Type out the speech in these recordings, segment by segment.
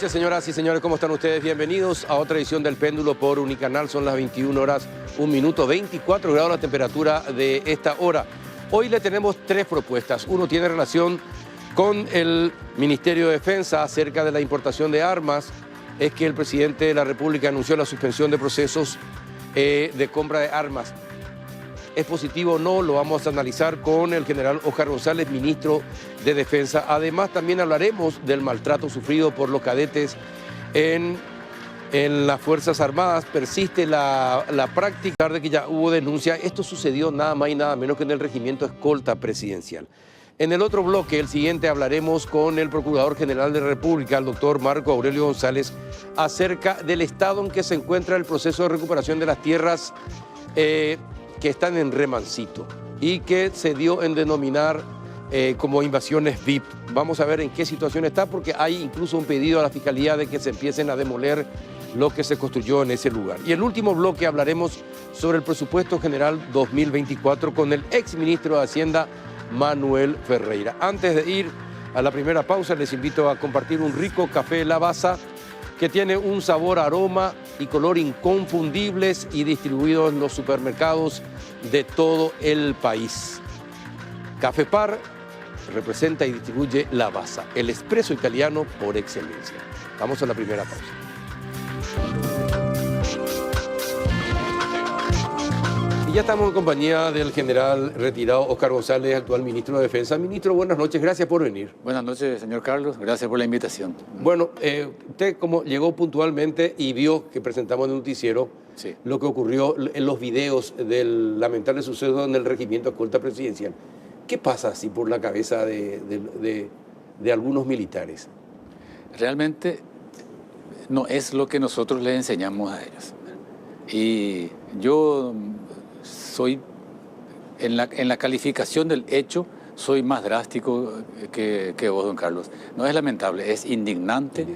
noches, señoras y señores. ¿Cómo están ustedes? Bienvenidos a otra edición del Péndulo por Unicanal. Son las 21 horas, 1 minuto, 24 grados la temperatura de esta hora. Hoy le tenemos tres propuestas. Uno tiene relación con el Ministerio de Defensa acerca de la importación de armas. Es que el presidente de la República anunció la suspensión de procesos de compra de armas. ¿Es positivo o no? Lo vamos a analizar con el general Óscar González, ministro de Defensa. Además, también hablaremos del maltrato sufrido por los cadetes en las Fuerzas Armadas. Persiste la práctica de que ya hubo denuncia. Esto sucedió nada más y nada menos que en el Regimiento Escolta Presidencial. En el otro bloque, el siguiente, hablaremos con el Procurador General de la República, el doctor Marco Aurelio González, acerca del estado en que se encuentra el proceso de recuperación de las tierras que están en Remancito y que se dio en denominar como invasiones VIP. Vamos a ver en qué situación está, porque hay incluso un pedido a la Fiscalía de que se empiecen a demoler lo que se construyó en ese lugar. Y el último bloque hablaremos sobre el presupuesto general 2024 con el exministro de Hacienda, Manuel Ferreira. Antes de ir a la primera pausa, les invito a compartir un rico café Lavazza que tiene un sabor, aroma y color inconfundibles y distribuido en los supermercados de todo el país. Café Par representa y distribuye Lavazza, el espresso italiano por excelencia. Vamos a la primera pausa. Y ya estamos en compañía del general retirado Óscar González, actual ministro de Defensa. Ministro, buenas noches, gracias por venir. Buenas noches, señor Carlos, gracias por la invitación. Bueno, usted como llegó puntualmente y vio que presentamos en el noticiero lo que ocurrió en los videos del lamentable suceso en el Regimiento Escolta Presidencial. ¿Qué pasa así por la cabeza de algunos militares? Realmente no es lo que nosotros les enseñamos a ellos. Y yo soy, en la calificación del hecho, soy más drástico que vos, don Carlos. No es lamentable, es indignante.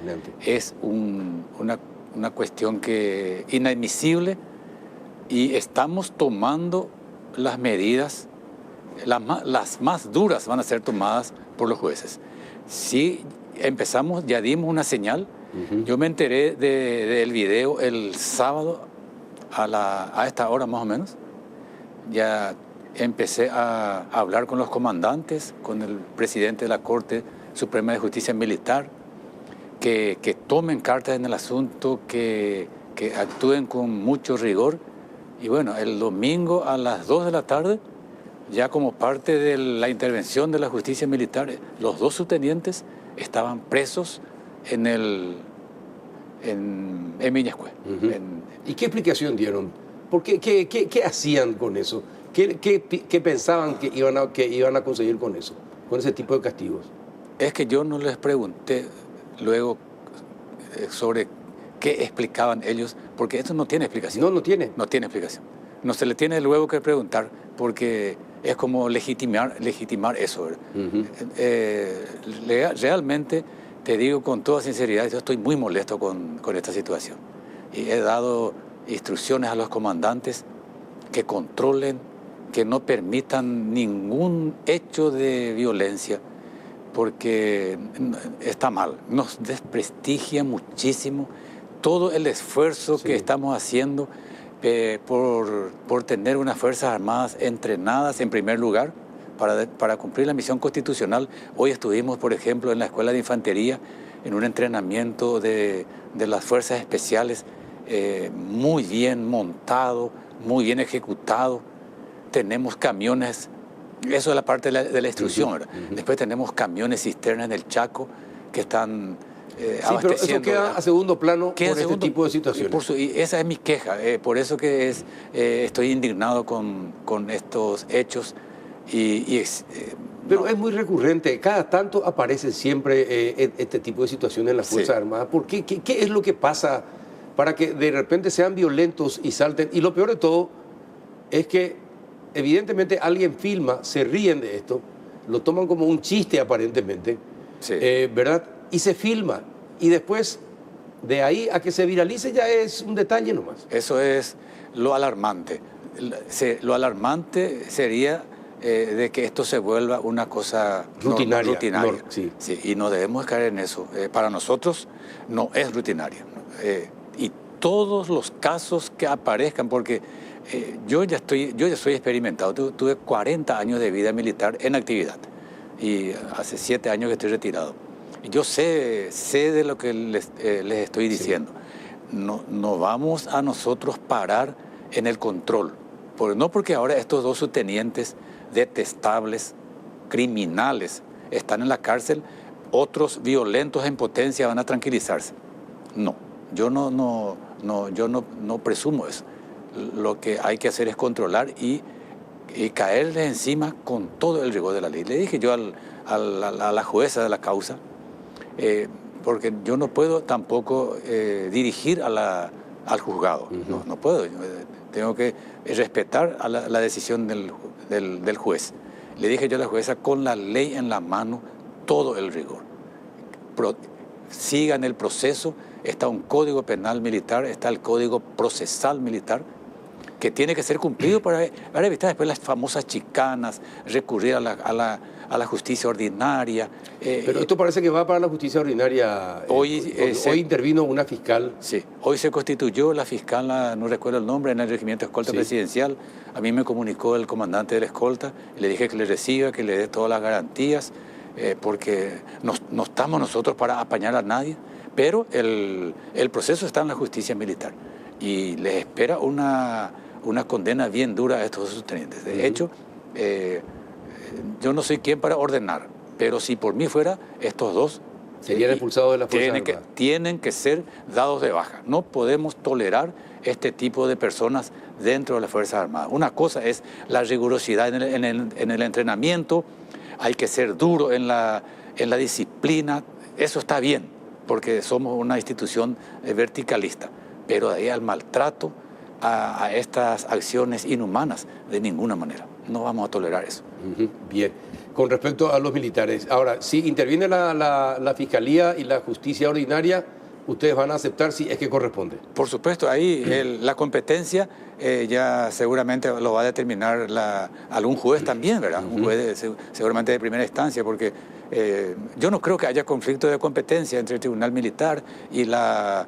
Es una cuestión inadmisible, y estamos tomando las medidas, las más duras van a ser tomadas por los jueces. Si empezamos, ya dimos una señal. Yo me enteré del video el sábado a esta hora más o menos. Ya empecé a hablar con los comandantes, con el presidente de la Corte Suprema de Justicia Militar, que tomen cartas en el asunto, que actúen con mucho rigor. Y bueno, el domingo a las 2 de la tarde, ya como parte de la intervención de la justicia militar, los dos subtenientes estaban presos en Viñascue. ¿Y qué explicación dieron? ¿Por qué hacían con eso? ¿Qué pensaban que iban a conseguir con eso, con ese tipo de castigos? Es que yo no les pregunté luego sobre qué explicaban ellos, porque eso no tiene explicación. No tiene. No tiene explicación. No se le tiene luego que preguntar, porque es como legitimar eso, ¿verdad? Realmente, te digo con toda sinceridad, yo estoy muy molesto con esta situación. Y he dado instrucciones a los comandantes que controlen, que no permitan ningún hecho de violencia, porque está mal, nos desprestigia muchísimo todo el esfuerzo que estamos haciendo por tener unas Fuerzas Armadas entrenadas en primer lugar para cumplir la misión constitucional. Hoy estuvimos, por ejemplo, en la Escuela de Infantería, en un entrenamiento de las Fuerzas Especiales, muy bien montado, muy bien ejecutado. Tenemos camiones, eso es la parte de la instrucción, ¿verdad? Después tenemos camiones cisternas en el Chaco que están abasteciendo. Pero eso queda a segundo plano por este tipo de situaciones. Y esa es mi queja, por eso que estoy indignado con estos hechos. Pero es muy recurrente, cada tanto aparece siempre este tipo de situaciones en las Fuerzas Armadas. ¿Por qué? ¿Qué es lo que pasa para que de repente sean violentos y salten? Y lo peor de todo es que evidentemente alguien filma, se ríen de esto, lo toman como un chiste aparentemente, ¿verdad? Y se filma. Y después, de ahí a que se viralice, ya es un detalle nomás. Eso es lo alarmante. Lo alarmante sería de que esto se vuelva una cosa rutinaria. Sí. Sí, y no debemos caer en eso. Para nosotros no es rutinaria. Y todos los casos que aparezcan, porque yo ya soy experimentado, tuve 40 años de vida militar en actividad y hace 7 años que estoy retirado. Y yo sé de lo que les estoy diciendo. Sí. No vamos a nosotros parar en el control. No porque ahora estos 2 subtenientes detestables, criminales, están en la cárcel, otros violentos en potencia van a tranquilizarse. No, yo no presumo eso. Lo que hay que hacer es controlar y caerles encima con todo el rigor de la ley. Le dije yo a la jueza de la causa, porque yo no puedo tampoco dirigir al juzgado. Uh-huh. No puedo. Tengo que respetar la decisión del juez. Le dije yo a la jueza, con la ley en la mano, todo el rigor. Sigan el proceso. Está un código penal militar, está el código procesal militar, que tiene que ser cumplido para evitar después las famosas chicanas, recurrir a la justicia ordinaria. Pero esto parece que va para la justicia ordinaria. Hoy intervino una fiscal. Sí, hoy se constituyó la fiscal, no recuerdo el nombre, en el regimiento de escolta presidencial. A mí me comunicó el comandante de la escolta, y le dije que le reciba, que le dé todas las garantías, porque no estamos nosotros para apañar a nadie, pero el proceso está en la justicia militar y les espera una condena bien dura a estos 2 subtenientes. De hecho, yo no soy quien para ordenar, pero si por mí fuera, estos 2 serían expulsados de la Fuerza Armada. Tienen que ser dados de baja. No podemos tolerar este tipo de personas dentro de las Fuerzas Armadas. Una cosa es la rigurosidad en el entrenamiento, hay que ser duro en la disciplina, eso está bien, porque somos una institución verticalista, pero de ahí al maltrato, a estas acciones inhumanas, de ninguna manera. No vamos a tolerar eso. Uh-huh. Bien. Con respecto a los militares, ahora, si interviene la Fiscalía y la Justicia Ordinaria, ¿ustedes van a aceptar si es que corresponde? Por supuesto, ahí la competencia ya seguramente lo va a determinar algún juez también, ¿verdad? Un juez seguramente de primera instancia, porque yo no creo que haya conflicto de competencia entre el Tribunal Militar y la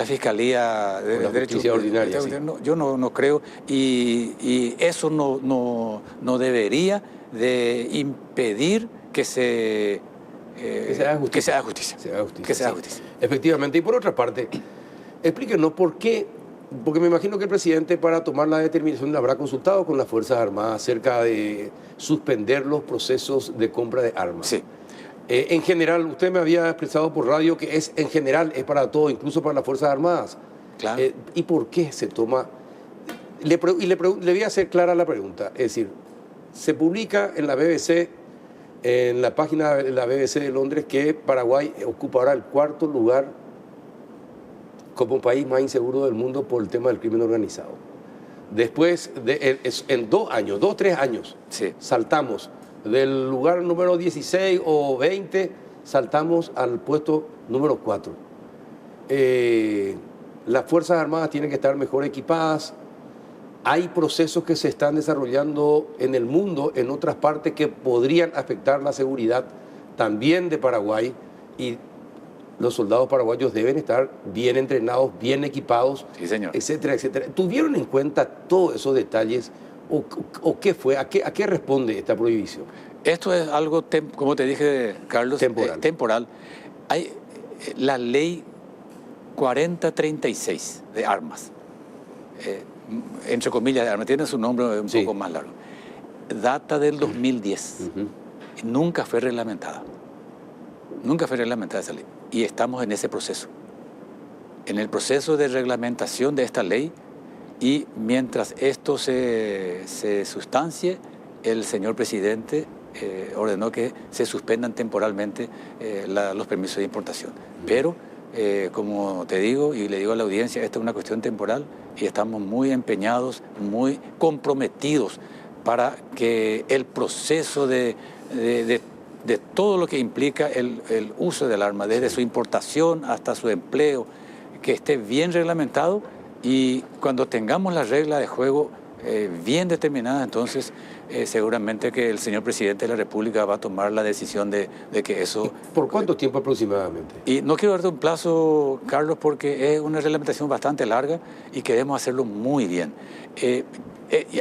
Fiscalía de Justicia Ordinaria. Sí. Yo no creo, y eso no debería de impedir que se haga justicia. Efectivamente. Y por otra parte, explíquenos por qué, porque me imagino que el presidente, para tomar la determinación, habrá consultado con las Fuerzas Armadas acerca de suspender los procesos de compra de armas. Sí. En general, usted me había expresado por radio que en general es para todo, incluso para las Fuerzas Armadas. Claro. ¿Y por qué se toma? Le voy a hacer clara la pregunta. Es decir, se publica en la BBC, en la página de la BBC de Londres, que Paraguay ocupa ahora el 4º lugar como país más inseguro del mundo por el tema del crimen organizado. Después, en 3 años, sí, saltamos del lugar número 16 o 20, saltamos al puesto número 4. Las Fuerzas Armadas tienen que estar mejor equipadas. Hay procesos que se están desarrollando en el mundo, en otras partes, que podrían afectar la seguridad también de Paraguay, y los soldados paraguayos deben estar bien entrenados, bien equipados, sí, señor, etcétera, etcétera. ¿Tuvieron en cuenta todos esos detalles o qué fue? ¿A qué responde esta prohibición? Esto es algo, como te dije, Carlos, temporal. Hay la ley 4036 de armas, entre comillas de armas, tiene su nombre un poco más largo. Data del 2010. Nunca fue reglamentada. Nunca fue reglamentada esa ley. Y estamos en ese proceso. En el proceso de reglamentación de esta ley, y mientras esto se sustancie, el señor presidente ordenó que se suspendan temporalmente los permisos de importación. Pero, como te digo y le digo a la audiencia, esta es una cuestión temporal y estamos muy empeñados, muy comprometidos para que el proceso de todo lo que implica el uso del arma, desde su importación hasta su empleo, que esté bien reglamentado, y cuando tengamos la regla de juego bien determinadas, entonces seguramente que el señor presidente de la República va a tomar la decisión de que eso... ¿Por cuánto tiempo aproximadamente? Y no quiero darte un plazo, Carlos, porque es una reglamentación bastante larga y queremos hacerlo muy bien.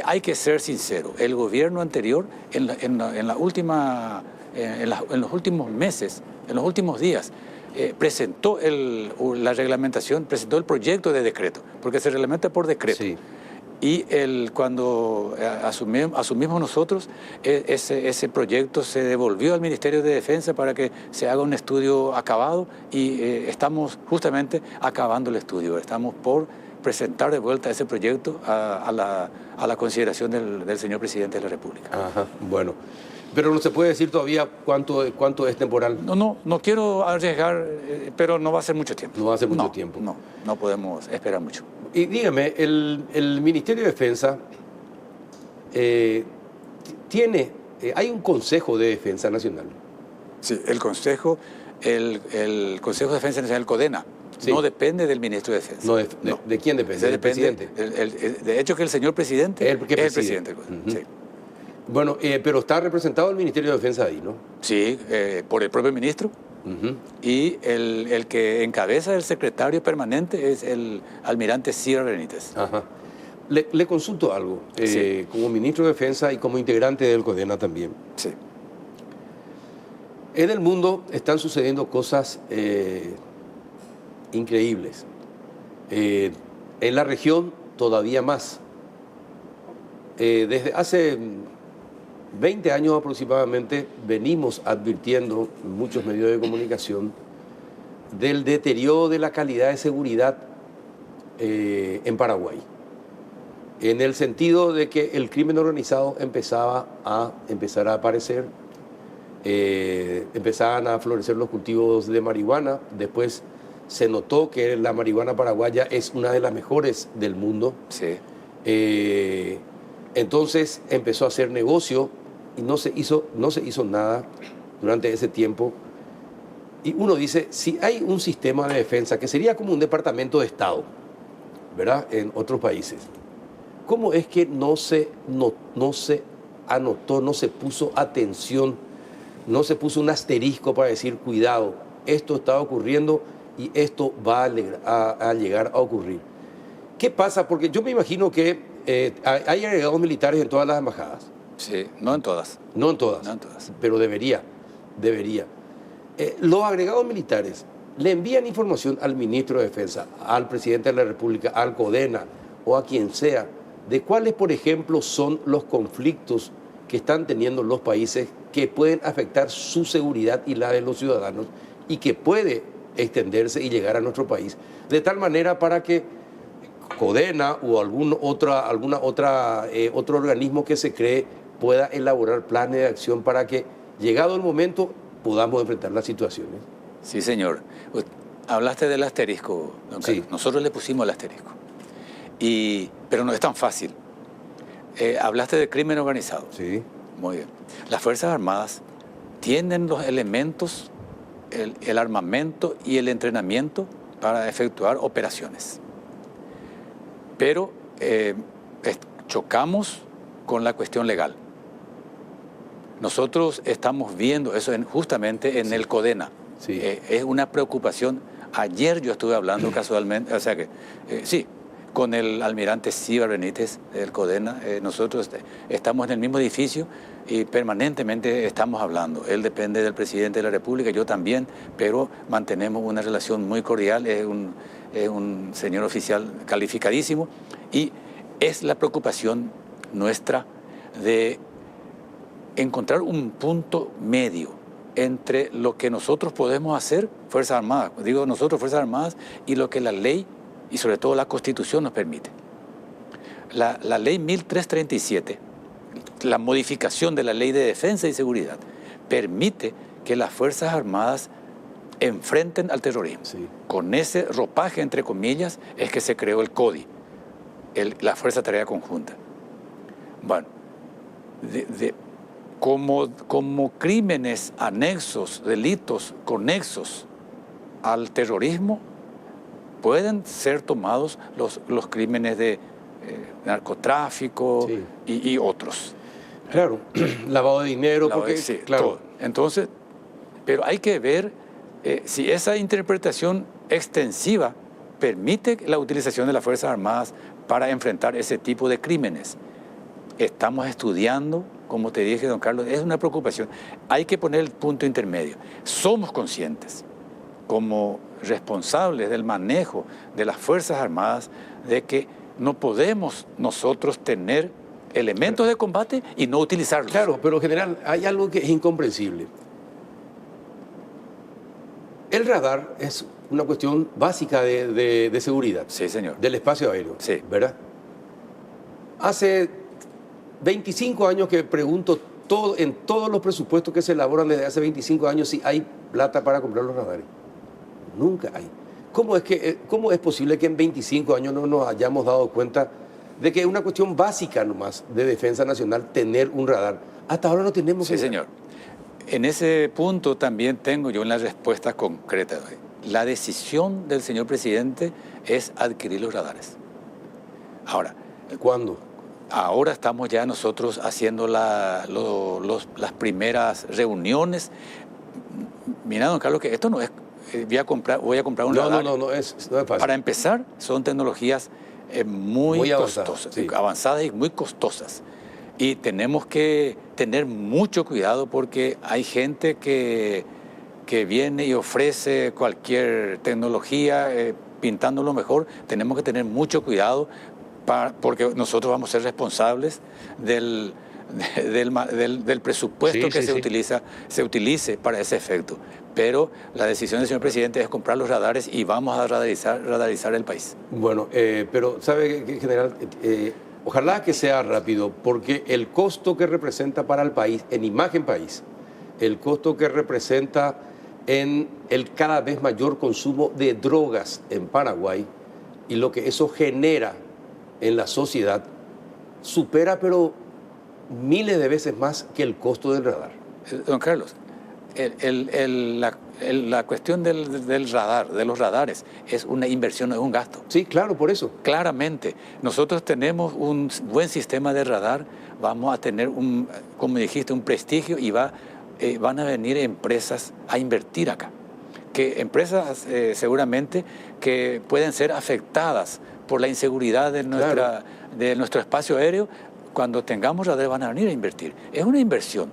Hay que ser sincero, el gobierno anterior en los últimos meses, en los últimos días, presentó la reglamentación, presentó el proyecto de decreto, porque se reglamenta por decreto. Sí. Y cuando asumimos nosotros, ese proyecto se devolvió al Ministerio de Defensa para que se haga un estudio acabado y estamos justamente acabando el estudio. Estamos por presentar de vuelta ese proyecto a la consideración del señor Presidente de la República. Ajá, bueno. Pero no se puede decir todavía cuánto es temporal. No quiero arriesgar, pero no va a ser mucho tiempo. No va a ser mucho tiempo. No podemos esperar mucho. Y dígame, el Ministerio de Defensa hay un Consejo de Defensa Nacional. Sí, el Consejo de Defensa Nacional, CODENA, sí, no depende del Ministro de Defensa. ¿De quién depende? ¿Del presidente? De hecho, que el señor presidente es el presidente. Sí. Bueno, pero está representado el Ministerio de Defensa ahí, ¿no? Sí, por el propio ministro. Y el que encabeza el secretario permanente es el almirante Sierra Benítez. Ajá. Le consulto algo, sí, como ministro de Defensa y como integrante del CODENA también. Sí. En el mundo están sucediendo cosas increíbles. En la región todavía más. Desde hace 20 años aproximadamente venimos advirtiendo en muchos medios de comunicación del deterioro de la calidad de seguridad en Paraguay, en el sentido de que el crimen organizado empezar a aparecer, empezaban a florecer los cultivos de marihuana, después se notó que la marihuana paraguaya es una de las mejores del mundo. Sí. Entonces empezó a hacer negocio y no se hizo nada durante ese tiempo. Y uno dice, si hay un sistema de defensa que sería como un departamento de Estado, ¿verdad?, en otros países, ¿cómo es que no se anotó, no se puso atención, no se puso un asterisco para decir, cuidado, esto está ocurriendo y esto va a llegar a ocurrir? ¿Qué pasa? Porque yo me imagino que hay agregados militares en todas las embajadas. Sí, no en todas. No en todas. No en todas. Pero debería. Los agregados militares le envían información al ministro de Defensa, al presidente de la República, al CODENA o a quien sea, de cuáles, por ejemplo, son los conflictos que están teniendo los países que pueden afectar su seguridad y la de los ciudadanos y que puede extenderse y llegar a nuestro país, de tal manera para que CODENA o otro organismo que se cree pueda elaborar planes de acción para que, llegado el momento, podamos enfrentar las situaciones. Sí, señor. Hablaste del asterisco, don Carlos. Sí. Nosotros le pusimos el asterisco. Pero no es tan fácil. Hablaste de crimen organizado. Sí. Muy bien. Las Fuerzas Armadas tienen los elementos, el armamento y el entrenamiento para efectuar operaciones. Pero chocamos con la cuestión legal. Nosotros estamos viendo eso justamente en el CODENA. Sí. Es una preocupación. Ayer yo estuve hablando casualmente, o sea que sí, con el almirante Sierra Benítez del CODENA. Nosotros estamos en el mismo edificio y permanentemente estamos hablando. Él depende del presidente de la República, yo también, pero mantenemos una relación muy cordial. Es un señor oficial calificadísimo y es la preocupación nuestra de encontrar un punto medio entre lo que nosotros podemos hacer, Fuerzas Armadas, digo nosotros, Fuerzas Armadas, y lo que la ley y sobre todo la Constitución nos permite. La ley 1337, la modificación de la Ley de Defensa y Seguridad, permite que las Fuerzas Armadas enfrenten al terrorismo. Sí. Con ese ropaje, entre comillas, es que se creó el CODI, la Fuerza de Tarea Conjunta. Bueno, como crímenes anexos, delitos conexos al terrorismo, pueden ser tomados los crímenes de narcotráfico Sí. y otros. Claro, lavado de dinero, Lavado porque, sí, claro, todo. Entonces, pero hay que ver si esa interpretación extensiva permite la utilización de las Fuerzas Armadas para enfrentar ese tipo de crímenes. Estamos estudiando, como te dije, don Carlos, es una preocupación. Hay que poner el punto intermedio. Somos conscientes, como responsables del manejo de las Fuerzas Armadas, de que no podemos nosotros tener elementos de combate y no utilizarlos. claro, pero general, hay algo que es incomprensible. El radar es una cuestión básica de seguridad. Sí, señor. Del espacio aéreo, Sí. ¿verdad? Hace 25 años que pregunto en todos los presupuestos que se elaboran desde hace 25 años si hay plata para comprar los radares. Nunca hay. ¿Cómo es posible que en 25 años no nos hayamos dado cuenta de que es una cuestión básica nomás de defensa nacional tener un radar? Hasta ahora no tenemos. Sí, señor. En ese punto también tengo yo una respuesta concreta. La decisión del señor presidente es adquirir los radares. Ahora, ¿Cuándo? ahora estamos ya nosotros haciendo las primeras reuniones. Mira, don Carlos, que esto no es, voy a comprar un radar. No es fácil. Para empezar, son tecnologías muy costosas, sí. avanzadas y muy costosas. Y tenemos que tener mucho cuidado porque hay gente que viene y ofrece cualquier tecnología pintándolo mejor. Tenemos que tener mucho cuidado porque nosotros vamos a ser responsables del presupuesto que se utilice para ese efecto. Pero la decisión del señor presidente es comprar los radares y vamos a radarizar el país. Bueno, pero sabe que, general, ojalá que sea rápido, porque el costo que representa para el país, en imagen país, el costo que representa en el cada vez mayor consumo de drogas en Paraguay y lo que eso genera en la sociedad, supera pero miles de veces más que el costo del radar. Don Carlos, la cuestión del radar, de los radares, es una inversión, no es un gasto. Sí, claro, por eso. Claramente, nosotros tenemos un buen sistema de radar, vamos a tener, como dijiste, un prestigio y van a venir empresas a invertir acá. Que empresas seguramente que pueden ser afectadas por la inseguridad de nuestro espacio aéreo, cuando tengamos radar van a venir a invertir. Es una inversión.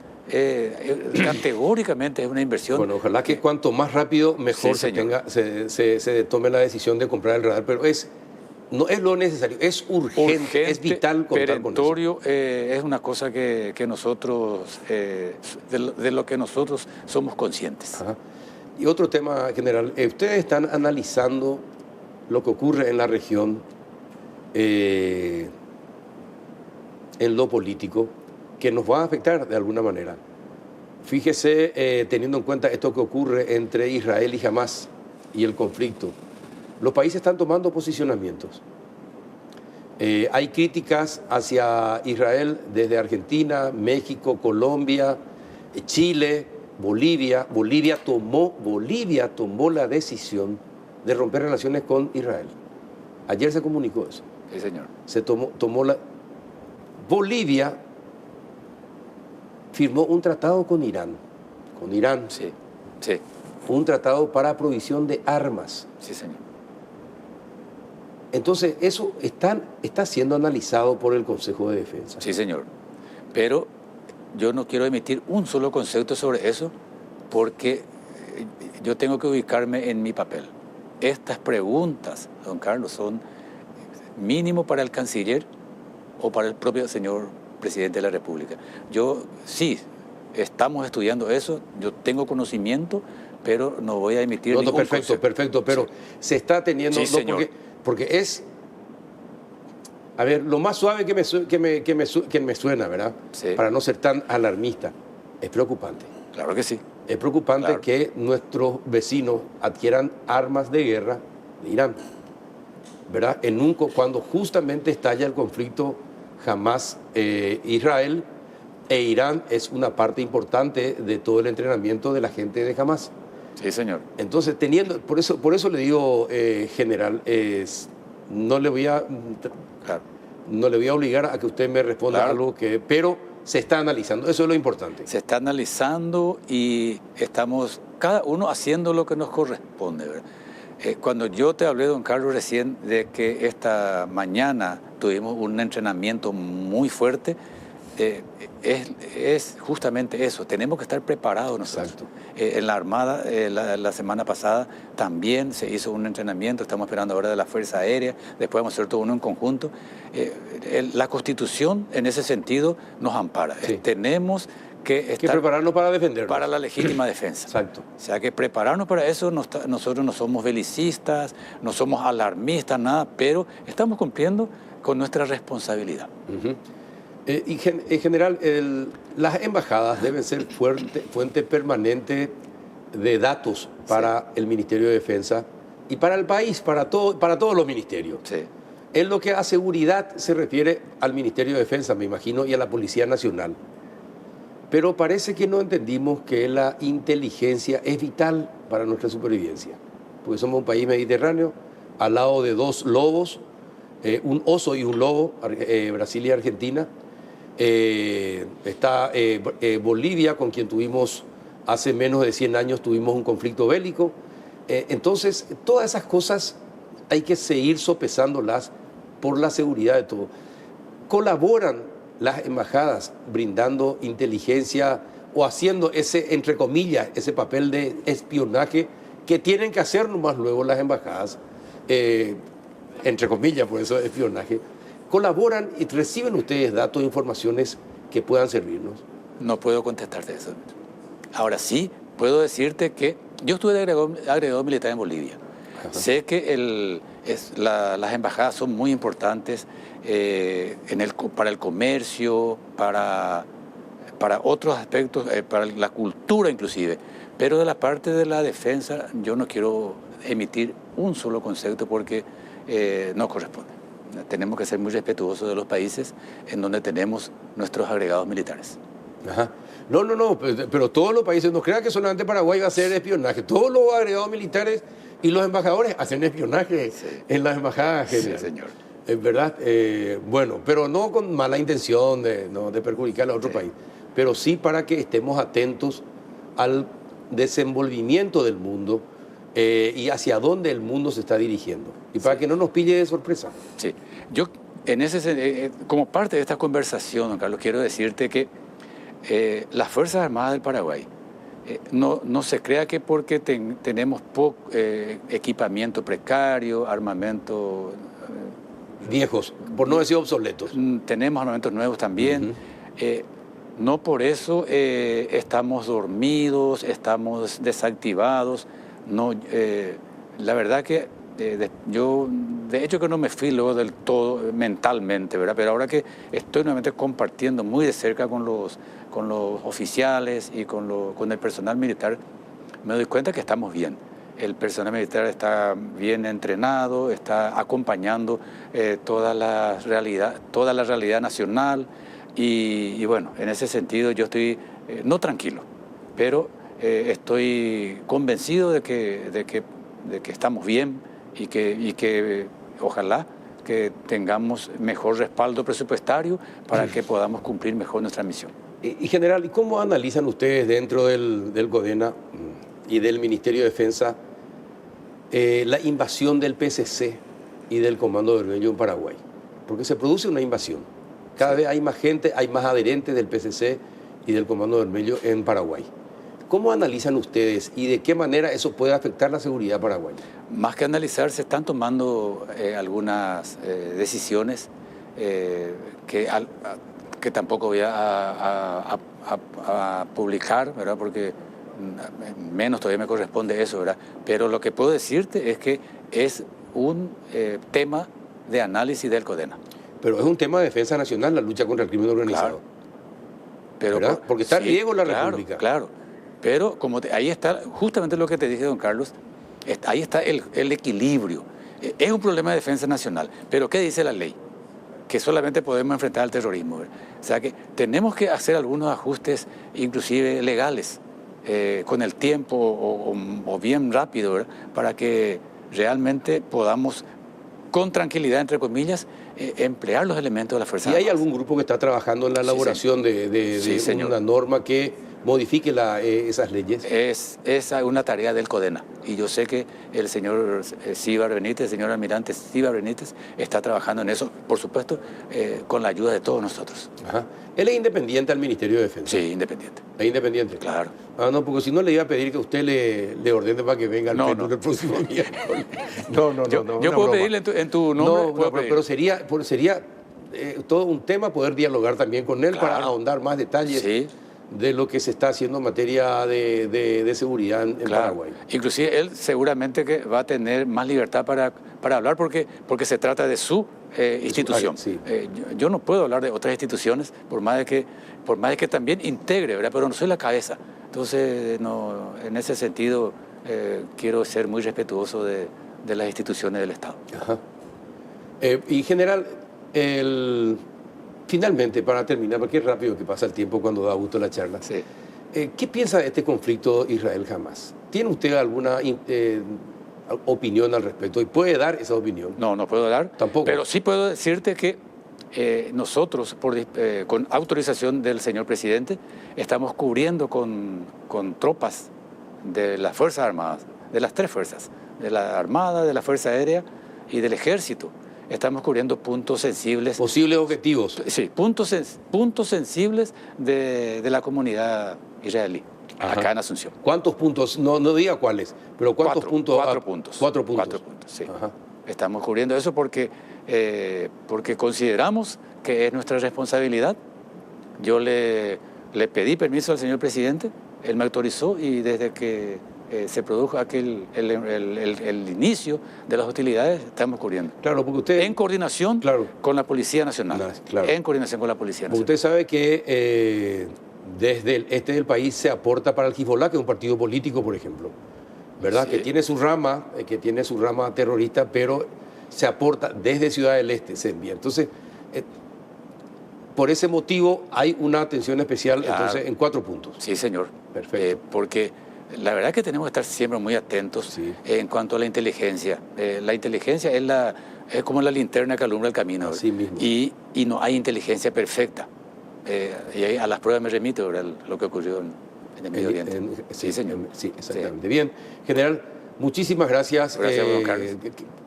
Categóricamente es una inversión. Bueno, ojalá que cuanto más rápido mejor Sí, se tome la decisión de comprar el radar, pero no es lo necesario, es urgente, es vital contar con eso. Es una cosa que nosotros, de lo que nosotros somos conscientes. Ajá. Y otro tema general, ustedes están analizando lo que ocurre en la región en lo político, que nos va a afectar de alguna manera. Fíjese, teniendo en cuenta esto que ocurre entre Israel y Hamás y el conflicto, los países están tomando posicionamientos. Hay críticas hacia Israel desde Argentina, México, Colombia, Chile, Bolivia. Bolivia tomó la decisión de romper relaciones con Israel. Ayer se comunicó eso. Sí, señor. Se tomó la... Bolivia firmó un tratado con Irán. Sí. Un tratado para provisión de armas. Sí, señor. Entonces, eso está siendo analizado por el Consejo de Defensa. Sí, señor. Pero yo no quiero emitir un solo concepto sobre eso porque yo tengo que ubicarme en mi papel. Estas preguntas, don Carlos, son mínimo para el canciller o para el propio señor presidente de la República. Yo sí, estamos estudiando eso, yo tengo conocimiento, pero no voy a emitir ningún concepto. Perfecto, pero sí. Se está teniendo... Sí, señor. Porque es... A ver, lo más suave que me suena, ¿verdad? Sí. Para no ser tan alarmista, es preocupante. Claro que sí. Es preocupante Claro. que nuestros vecinos adquieran armas de guerra de Irán, ¿verdad? Cuando justamente estalla el conflicto Hamás-Israel, e Irán es una parte importante de todo el entrenamiento de la gente de Hamás. Sí, señor. Entonces, por eso le digo, general, no le voy a... Claro. no le voy a obligar a que usted me responda algo que... Pero se está analizando, eso es lo importante. Se está analizando y estamos cada uno haciendo lo que nos corresponde, ¿verdad? Cuando yo te hablé, don Carlos, recién de que esta mañana tuvimos un entrenamiento muy fuerte, es justamente eso, tenemos que estar preparados nosotros. En la Armada, la semana pasada también se hizo un entrenamiento, estamos esperando ahora de la Fuerza Aérea, después vamos a hacer todo uno en conjunto. La Constitución en ese sentido nos ampara. Sí. Tenemos que prepararnos para defendernos. Para la legítima defensa. Exacto. O sea, que prepararnos para eso, nosotros no somos belicistas, no somos alarmistas, nada, pero estamos cumpliendo con nuestra responsabilidad. Y en general, las embajadas deben ser fuente permanente de datos para el Ministerio de Defensa y para el país, para todos los ministerios. Sí. En lo que a seguridad se refiere al Ministerio de Defensa, me imagino, y a la Policía Nacional. Pero parece que no entendimos que la inteligencia es vital para nuestra supervivencia, porque somos un país mediterráneo, al lado de dos lobos, un oso y un lobo, Brasil y Argentina. Está Bolivia, con quien tuvimos hace menos de 100 años tuvimos un conflicto bélico. Entonces, todas esas cosas hay que seguir sopesándolas por la seguridad de todo. Colaboran las embajadas brindando inteligencia o haciendo ese, entre comillas, ese papel de espionaje que tienen que hacer nomás luego las embajadas, entre comillas, por eso espionaje. ¿Colaboran y reciben ustedes datos e informaciones que puedan servirnos? No puedo contestarte eso. Ahora sí, puedo decirte que yo estuve de agregado militar en Bolivia. Ajá. Sé que las embajadas son muy importantes para el comercio, para otros aspectos, para la cultura inclusive. Pero de la parte de la defensa yo no quiero emitir un solo concepto porque no corresponde. Tenemos que ser muy respetuosos de los países en donde tenemos nuestros agregados militares. Ajá. No, pero todos los países, no crean que solamente Paraguay va a hacer espionaje. Todos los agregados militares y los embajadores hacen espionaje en las embajadas. Sí, señor. Es verdad, bueno, pero no con mala intención de perjudicar a otro país, pero sí para que estemos atentos al desenvolvimiento del mundo y hacia dónde el mundo se está dirigiendo, y para que no nos pille de sorpresa. Sí, yo como parte de esta conversación, don Carlos, quiero decirte que las Fuerzas Armadas del Paraguay, no se crea que porque tenemos poco equipamiento precario, armamento... viejos, por no decir obsoletos. Tenemos armamentos nuevos también. No por eso estamos dormidos, estamos desactivados. No, la verdad que yo, de hecho que no me fui luego del todo mentalmente, ¿verdad? Pero ahora que estoy nuevamente compartiendo muy de cerca con los oficiales y con el personal militar, me doy cuenta que estamos bien. El personal militar está bien entrenado, está acompañando toda la realidad nacional y bueno, en ese sentido yo estoy no tranquilo, pero estoy convencido de que estamos bien y que ojalá que tengamos mejor respaldo presupuestario para que podamos cumplir mejor nuestra misión. Y general, ¿y cómo analizan ustedes dentro del CODENA y del Ministerio de Defensa la invasión del PCC y del Comando de Ormeño en Paraguay? Porque se produce una invasión. Cada vez hay más gente, hay más adherentes del PCC y del Comando de Ormeño en Paraguay. ¿Cómo analizan ustedes y de qué manera eso puede afectar la seguridad paraguaya? Más que analizar, se están tomando algunas decisiones que tampoco voy a publicar, ¿verdad? Porque menos todavía me corresponde eso, ¿verdad? Pero lo que puedo decirte es que es un tema de análisis del CODENA. Pero es un tema de defensa nacional, la lucha contra el crimen organizado. Claro. Pero, porque está en riesgo la República. Claro. Pero ahí está justamente lo que te dije, don Carlos, ahí está el equilibrio. Es un problema de defensa nacional, pero ¿qué dice la ley? Que solamente podemos enfrentar al terrorismo, ¿verdad? O sea que tenemos que hacer algunos ajustes, inclusive legales, con el tiempo o bien rápido, ¿verdad? Para que realmente podamos, con tranquilidad, entre comillas, emplear los elementos de la Fuerza ¿Y hay Armada. algún grupo que está trabajando en la elaboración de Sí, una norma que modifique esas leyes? Es una tarea del CODENA. Y yo sé que el señor Cíbar Benítez, el señor almirante Cíbar Benítez, está trabajando en eso, por supuesto, con la ayuda de todos nosotros. Ajá. ¿Él es independiente al Ministerio de Defensa? Sí, independiente. ¿Es independiente? Claro. Ah, no, porque si no le iba a pedir que usted le ordene para que venga al péndulo el próximo miércoles. No. Yo puedo pedirle en tu nombre. Pero sería todo un tema poder dialogar también con él, claro, para ahondar más detalles. Sí. De lo que se está haciendo en materia de seguridad en Paraguay. Inclusive él seguramente que va a tener más libertad para hablar porque se trata de su institución. Sí. Yo no puedo hablar de otras instituciones por más de que también integre, ¿verdad? Pero no soy la cabeza. Entonces, no, en ese sentido, quiero ser muy respetuoso de las instituciones del Estado. Ajá. Y general, finalmente, para terminar, porque es rápido que pasa el tiempo cuando da gusto la charla. Sí. ¿Qué piensa de este conflicto Israel-Hamás? ¿Tiene usted alguna opinión al respecto? ¿Y puede dar esa opinión? No puedo dar. Tampoco. Pero sí puedo decirte que nosotros, con autorización del señor presidente, estamos cubriendo con tropas de las Fuerzas Armadas, de las tres fuerzas, de la Armada, de la Fuerza Aérea y del Ejército. Estamos cubriendo puntos sensibles. Posibles objetivos. Sí, puntos sensibles de la comunidad israelí. Ajá. Acá en Asunción. ¿Cuántos puntos? No diga cuáles, pero ¿cuántos puntos? 4 puntos. 4 puntos. 4 puntos, sí. Ajá. Estamos cubriendo eso porque consideramos que es nuestra responsabilidad. Yo le pedí permiso al señor presidente, él me autorizó y desde que se produjo el inicio de las hostilidades, estamos cubriendo. Claro, porque usted... En coordinación con la Policía Nacional. Claro. En coordinación con la Policía Nacional. Usted sabe que desde el este del país se aporta para el Hezbollah, que es un partido político, por ejemplo, ¿verdad? Sí. Que tiene su rama terrorista, pero se aporta desde Ciudad del Este, se envía. Entonces, por ese motivo hay una atención especial, claro, entonces, en 4 puntos. Sí, señor. Perfecto. Porque la verdad es que tenemos que estar siempre muy atentos, sí, en cuanto a la inteligencia. La inteligencia es como la linterna que alumbra el camino. Así mismo. Y no hay inteligencia perfecta. Y ahí a las pruebas me remito, ¿verdad? Lo que ocurrió en el Medio Oriente. Sí, señor. Sí, exactamente. Sí. Bien, general, muchísimas gracias. Gracias, don Carlos.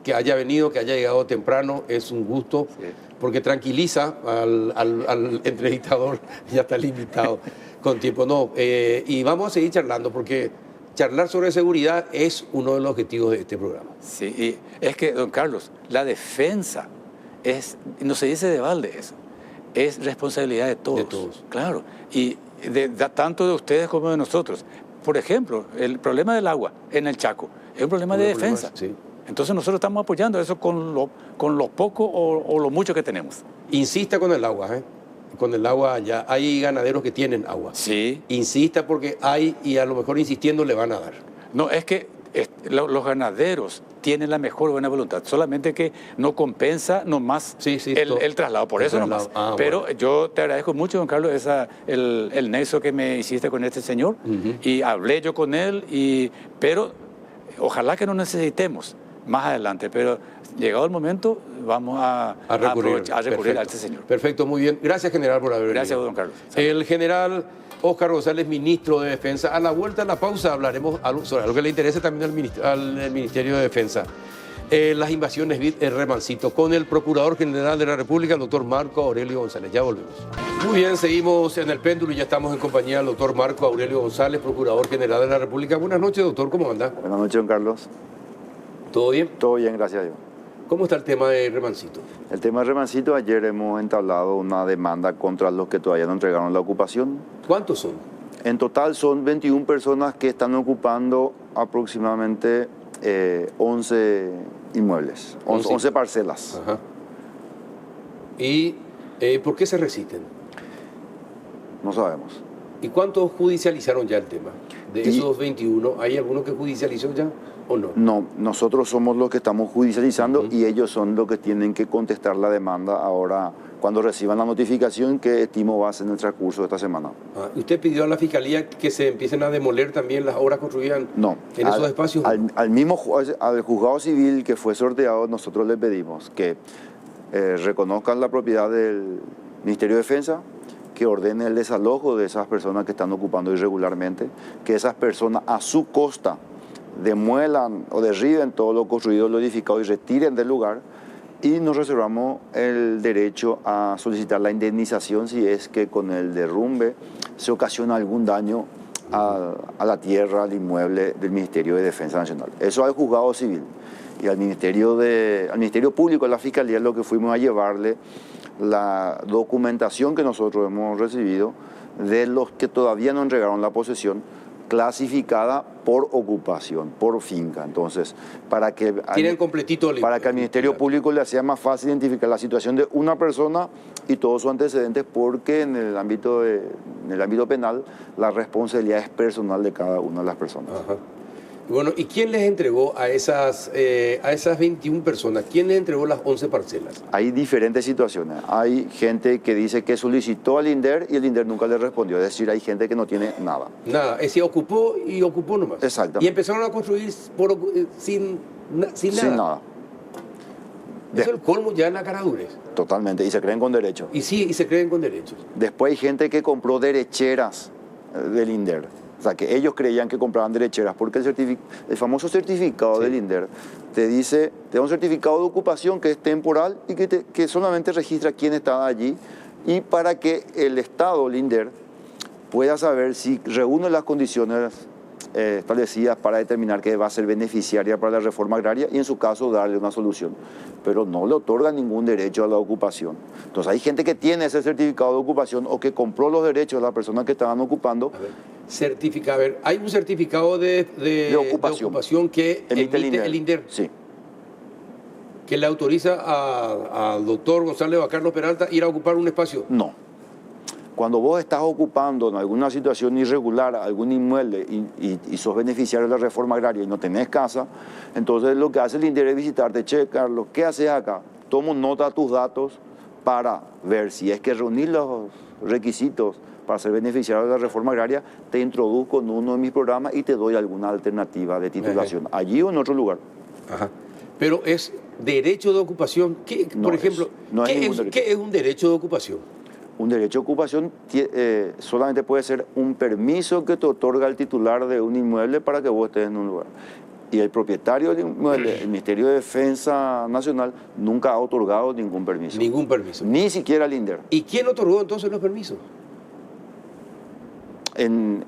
Que haya venido, que haya llegado temprano, es un gusto, sí, porque tranquiliza al entrevistador, ya está limitado con tiempo. No, y vamos a seguir charlando, porque charlar sobre seguridad es uno de los objetivos de este programa. Sí, y es que, don Carlos, la defensa no se dice de balde eso, es responsabilidad de todos. De todos. Claro, y tanto de ustedes como de nosotros. Por ejemplo, el problema del agua en el Chaco es un problema de defensa. Sí. Entonces nosotros estamos apoyando eso con lo poco o lo mucho que tenemos. Insista con el agua, ¿eh? Con el agua ya hay ganaderos que tienen agua. Sí. Insista porque hay, y a lo mejor insistiendo le van a dar. No, es que los ganaderos tienen la mejor buena voluntad, solamente que no compensa nomás el traslado, por eso nomás. Pero bueno, yo te agradezco mucho, don Carlos, el nexo que me hiciste con este señor, y hablé yo con él, pero ojalá que no necesitemos más adelante, pero llegado el momento vamos a recurrir a este señor. Perfecto, muy bien. Gracias, general, por haber venido. Gracias, don Carlos. El general Óscar González, ministro de Defensa. A la vuelta, a la pausa, hablaremos sobre algo que le interesa también al Ministerio de Defensa. Las invasiones Remancito, con el Procurador General de la República, el doctor Marco Aurelio González. Ya volvemos. Muy bien, seguimos en el péndulo y ya estamos en compañía del doctor Marco Aurelio González, Procurador General de la República. Buenas noches, doctor, ¿cómo anda? Buenas noches, don Carlos. ¿Todo bien? Todo bien, gracias a Dios. ¿Cómo está el tema de Remancito? El tema de Remancito, ayer hemos entablado una demanda contra los que todavía no entregaron la ocupación. ¿Cuántos son? En total son 21 personas que están ocupando aproximadamente 11 inmuebles, 11 parcelas. Ajá. ¿Y por qué se resisten? No sabemos. ¿Y cuántos judicializaron ya el tema? De esos 21, ¿hay alguno que judicializó ya o no? No, nosotros somos los que estamos judicializando y ellos son los que tienen que contestar la demanda ahora cuando reciban la notificación que estimo va a ser en el transcurso de esta semana. ¿Usted pidió a la Fiscalía que se empiecen a demoler también las obras construidas en esos espacios? Al juzgado civil que fue sorteado, nosotros le pedimos que reconozcan la propiedad del Ministerio de Defensa, que ordene el desalojo de esas personas que están ocupando irregularmente, que esas personas a su costa demuelan o derriben todo lo construido, lo edificado y retiren del lugar, y nos reservamos el derecho a solicitar la indemnización si es que con el derrumbe se ocasiona algún daño a la tierra, al inmueble del Ministerio de Defensa Nacional. Eso al juzgado civil y al Ministerio Público, a la Fiscalía, lo que fuimos a llevarle la documentación que nosotros hemos recibido de los que todavía no entregaron la posesión, clasificada por ocupación, por finca. Entonces, para que al Ministerio Público le sea más fácil identificar la situación de una persona y todos sus antecedentes, porque en el ámbito penal la responsabilidad es personal de cada una de las personas. Ajá. Bueno, ¿y quién les entregó a esas 21 personas? ¿Quién les entregó las 11 parcelas? Hay diferentes situaciones. Hay gente que dice que solicitó al INDER y el INDER nunca le respondió. Es decir, hay gente que no tiene nada. Nada, es decir, ocupó nomás. Exactamente. Y empezaron a construir sin nada. Sin nada. Eso es el colmo ya en la caradurez. Totalmente, y se creen con derechos. Y sí, y se creen con derechos. Después hay gente que compró derecheras del INDER. O sea, que ellos creían que compraban derecheras, porque el famoso certificado del INDER te dice, te da un certificado de ocupación que es temporal y que solamente registra quién está allí, y para que el Estado, el INDER, pueda saber si reúne las condiciones establecidas para determinar que va a ser beneficiaria para la reforma agraria y en su caso darle una solución. Pero no le otorga ningún derecho a la ocupación. Entonces hay gente que tiene ese certificado de ocupación o que compró los derechos de las personas que estaban ocupando. Hay un certificado de ocupación que emite el INDER. Sí. Que le autoriza al doctor González Carlos Peralta ir a ocupar un espacio. No. Cuando vos estás ocupando en alguna situación irregular algún inmueble y sos beneficiario de la reforma agraria y no tenés casa, entonces lo que hace el INDER es visitarte. Che, Carlos, ¿qué haces acá? Tomo nota de tus datos para ver si es que reunir los requisitos para ser beneficiario de la reforma agraria, te introduzco en uno de mis programas y te doy alguna alternativa de titulación, allí o en otro lugar. Ajá. Pero es derecho de ocupación. Por ejemplo, ¿qué es un derecho de ocupación? Un derecho de ocupación solamente puede ser un permiso que te otorga el titular de un inmueble para que vos estés en un lugar. Y el propietario del inmueble, el Ministerio de Defensa Nacional, nunca ha otorgado ningún permiso. Ningún permiso. Ni siquiera el INDER. ¿Y quién otorgó entonces los permisos? En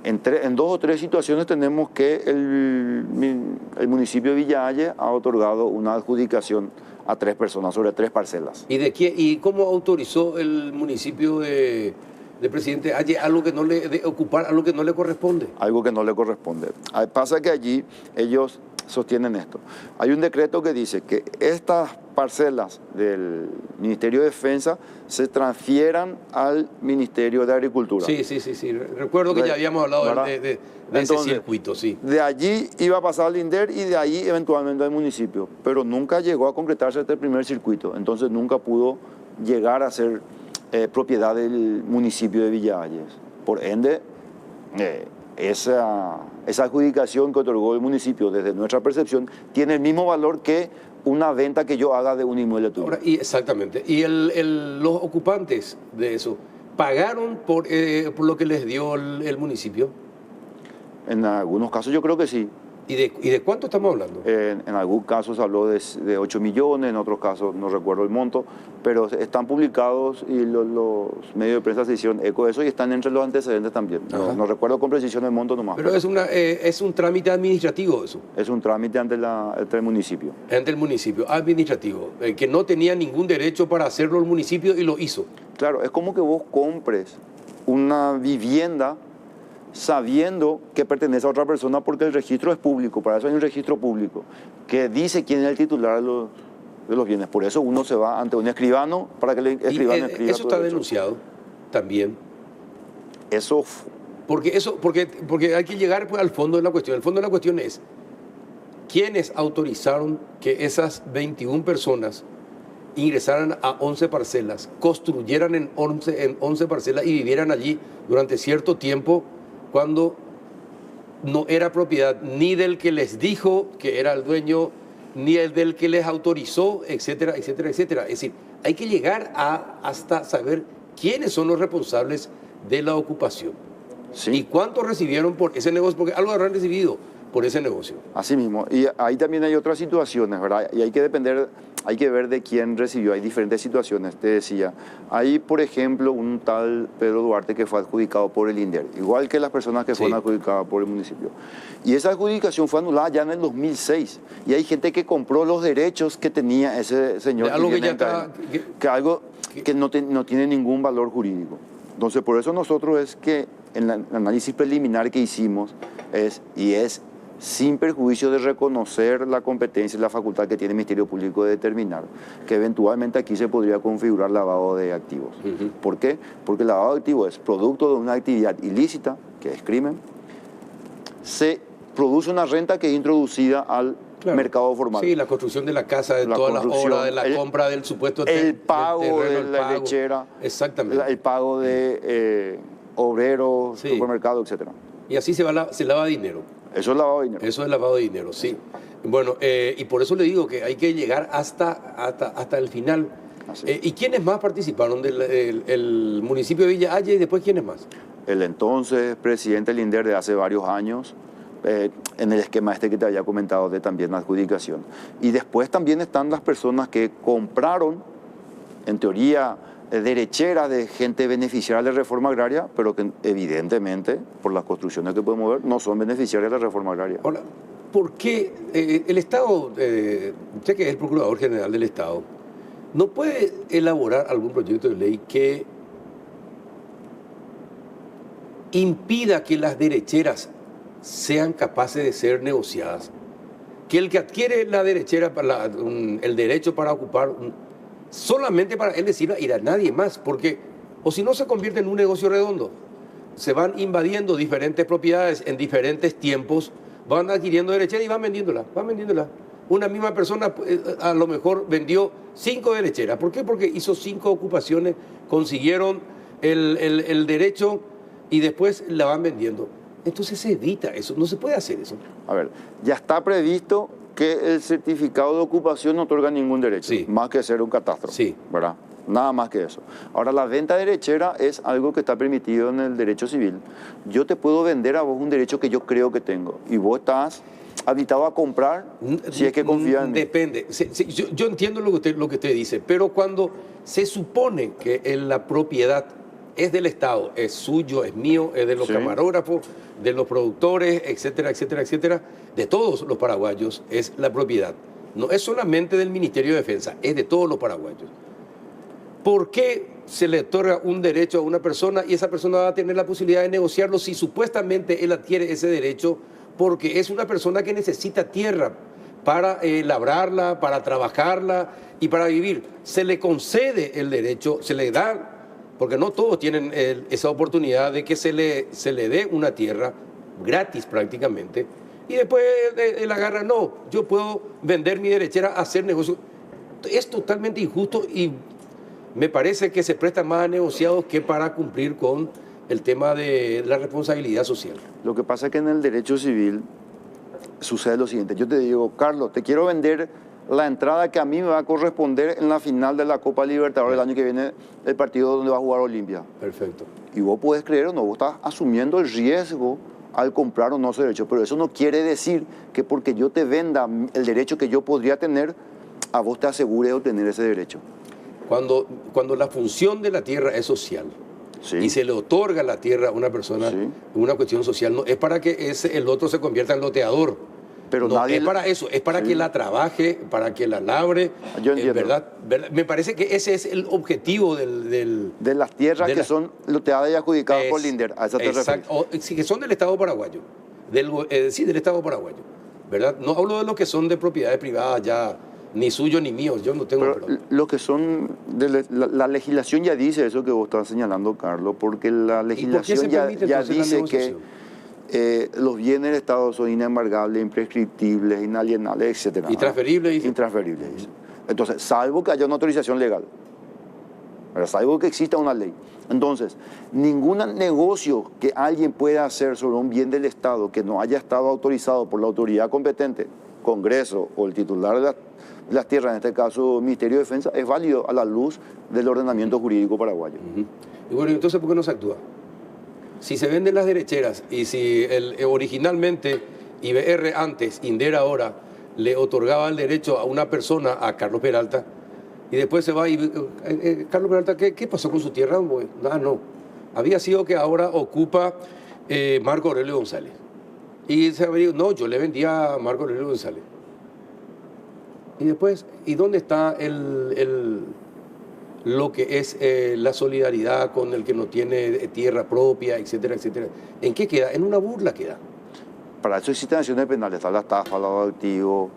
2 o 3 situaciones tenemos que el municipio de Villa Halle ha otorgado una adjudicación a 3 personas sobre 3 parcelas. ¿Y cómo autorizó el municipio de Presidente Halle ocupar algo que no le corresponde? Algo que no le corresponde. Pasa que allí ellos sostienen esto. Hay un decreto que dice que estas parcelas del Ministerio de Defensa se transfieran al Ministerio de Agricultura. Sí. Recuerdo que ya habíamos hablado de ese circuito, sí. De allí iba a pasar al INDER y de ahí eventualmente al municipio, pero nunca llegó a concretarse este primer circuito, entonces nunca pudo llegar a ser propiedad del municipio de Villa Halle. Por ende, esa adjudicación que otorgó el municipio desde nuestra percepción tiene el mismo valor que una venta que yo haga de un inmueble tuyo. Ahora, exactamente. ¿Y los ocupantes de eso pagaron por lo que les dio el municipio? En algunos casos yo creo que sí. ¿Y de cuánto estamos hablando? En algunos casos se habló de 8 millones, en otros casos no recuerdo el monto, pero están publicados y los medios de prensa se hicieron eco de eso y están entre los antecedentes también. No recuerdo con precisión el monto nomás. Pero es un trámite administrativo eso. Es un trámite ante el municipio. Ante el municipio, administrativo, que no tenía ningún derecho para hacerlo el municipio y lo hizo. Claro, es como que vos compres una vivienda sabiendo que pertenece a otra persona porque el registro es público, para eso hay un registro público que dice quién es el titular de los bienes. Por eso uno se va ante un escribano para que el escribano escriba. Eso está denunciado también. Porque hay que llegar al fondo de la cuestión. El fondo de la cuestión es quiénes autorizaron que esas 21 personas ingresaran a 11 parcelas, construyeran en 11 parcelas y vivieran allí durante cierto tiempo, cuando no era propiedad ni del que les dijo que era el dueño, ni el del que les autorizó, etcétera, etcétera, etcétera. Es decir, hay que llegar hasta saber quiénes son los responsables de la ocupación. Sí. Y cuánto recibieron por ese negocio, porque algo habrán recibido por ese negocio. Así mismo. Y ahí también hay otras situaciones, ¿verdad? Y hay que ver de quién recibió. Hay diferentes situaciones, te decía. Hay, por ejemplo, un tal Pedro Duarte que fue adjudicado por el INDER, igual que las personas que fueron adjudicadas por el municipio. Y esa adjudicación fue anulada ya en el 2006. Y hay gente que compró los derechos que tenía ese señor. Algo que ya está... algo que no tiene ningún valor jurídico. Entonces, por eso nosotros es que en el análisis preliminar que hicimos es sin perjuicio de reconocer la competencia y la facultad que tiene el Ministerio Público de determinar que eventualmente aquí se podría configurar lavado de activos. ¿Por qué? Porque el lavado de activos es producto de una actividad ilícita, que es crimen, se produce una renta que es introducida al mercado formal. Sí, la construcción de la casa, de todas las obras, de la compra del supuesto el pago de la lechera, exactamente, el pago de obreros, supermercados, etc. Y así se lava dinero. Eso es lavado de dinero. Eso es lavado de dinero, sí. Bueno, y por eso le digo que hay que llegar hasta el final. ¿Y quiénes más participaron del municipio de Villa Haya y después quiénes más? El entonces presidente del INDER de hace varios años, en el esquema este que te había comentado de también la adjudicación. Y después también están las personas que compraron, en teoría, derecheras de gente beneficiaria de la reforma agraria, pero que evidentemente, por las construcciones que podemos ver, no son beneficiarias de la reforma agraria. Ahora, ¿por qué el Estado, ya que es el Procurador General del Estado, no puede elaborar algún proyecto de ley que impida que las derecheras sean capaces de ser negociadas? Que el que adquiere la derechera, el derecho para ocupar, solamente para él decirle ir a nadie más, porque o si no se convierte en un negocio redondo, se van invadiendo diferentes propiedades en diferentes tiempos, van adquiriendo derechera y van vendiéndola. Una misma persona a lo mejor vendió 5 derecheras. ¿Por qué? Porque hizo 5 ocupaciones, consiguieron el derecho y después la van vendiendo. Entonces se evita eso, no se puede hacer eso. A ver, ya está previsto que el certificado de ocupación no otorga ningún derecho, más que ser un catastro, ¿verdad? Nada más que eso. Ahora, la venta derechera es algo que está permitido en el derecho civil. Yo te puedo vender a vos un derecho que yo creo que tengo y vos estás habilitado a comprar si es que confías en mí. Depende. Yo entiendo lo que usted dice, pero cuando se supone que la propiedad es del Estado, es suyo, es mío, es de los camarógrafos, de los productores, etcétera, etcétera, etcétera, de todos los paraguayos es la propiedad. No es solamente del Ministerio de Defensa, es de todos los paraguayos. ¿Por qué se le otorga un derecho a una persona y esa persona va a tener la posibilidad de negociarlo si supuestamente él adquiere ese derecho porque es una persona que necesita tierra para labrarla, para trabajarla y para vivir? Se le concede el derecho, se le da, porque no todos tienen esa oportunidad de que se le dé una tierra gratis prácticamente, y después él agarra, no, yo puedo vender mi derechera, hacer negocio. Es totalmente injusto y me parece que se presta más a negociados que para cumplir con el tema de la responsabilidad social. Lo que pasa es que en el derecho civil sucede lo siguiente. Yo te digo, Carlos, te quiero vender la entrada que a mí me va a corresponder en la final de la Copa Libertadores del año que viene, el partido donde va a jugar Olimpia. Perfecto. Y vos podés creer o no, vos estás asumiendo el riesgo al comprar o no ese derecho, pero eso no quiere decir que porque yo te venda el derecho que yo podría tener, a vos te asegure obtener ese derecho. Cuando la función de la tierra es social y se le otorga la tierra a una persona, una cuestión social, no es para que el otro se convierta en loteador. Pero no es para eso, es para que la trabaje, para que la labre. Yo entiendo. ¿Verdad? Me parece que ese es el objetivo de las tierras que son loteadas y adjudicadas por Linder. A eso te refieres. Sí, que son del Estado paraguayo. Del Estado paraguayo. ¿Verdad? No hablo de los que son de propiedades privadas ya, ni suyos ni míos. Yo no tengo. Pero lo que son. La legislación ya dice eso que vos estás señalando, Carlos, porque la legislación ya dice que. Los bienes del Estado son inembargables, imprescriptibles, inalienables, etc. Intransferibles. Intransferibles. Entonces, salvo que haya una autorización legal. ¿verdad? Salvo que exista una ley. Entonces, ningún negocio que alguien pueda hacer sobre un bien del Estado que no haya estado autorizado por la autoridad competente, Congreso o el titular de las tierras, en este caso Ministerio de Defensa, es válido a la luz del ordenamiento jurídico paraguayo. Y bueno, entonces, ¿por qué no se actúa? Si se venden las derecheras y si originalmente IBR antes, INDER ahora, le otorgaba el derecho a una persona, a Carlos Peralta, y después se va y... Carlos Peralta, ¿qué pasó con su tierra? No. Había sido que ahora ocupa Marco Aurelio González. Y se había dicho, no, yo le vendía a Marco Aurelio González. Y después, ¿y dónde está lo que es la solidaridad con el que no tiene tierra propia, etcétera, etcétera? ¿En qué queda? En una burla queda. Para eso existen acciones penales, está la estafa, lavado de activos,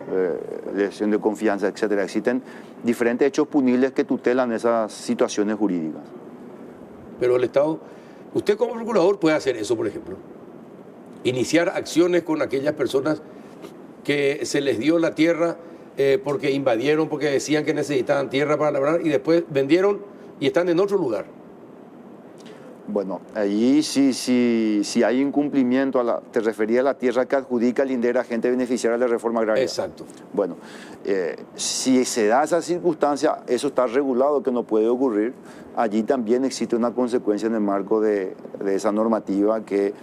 lesión de confianza, etcétera. Existen diferentes hechos punibles que tutelan esas situaciones jurídicas. Pero el Estado, usted como procurador puede hacer eso, por ejemplo. Iniciar acciones con aquellas personas que se les dio la tierra porque invadieron, porque decían que necesitaban tierra para labrar y después vendieron y están en otro lugar. Bueno, allí si hay incumplimiento, te refería a la tierra que adjudica el INDER a agente beneficiario de la reforma agraria. Exacto. Bueno, si se da esa circunstancia, eso está regulado que no puede ocurrir. Allí también existe una consecuencia en el marco de esa normativa que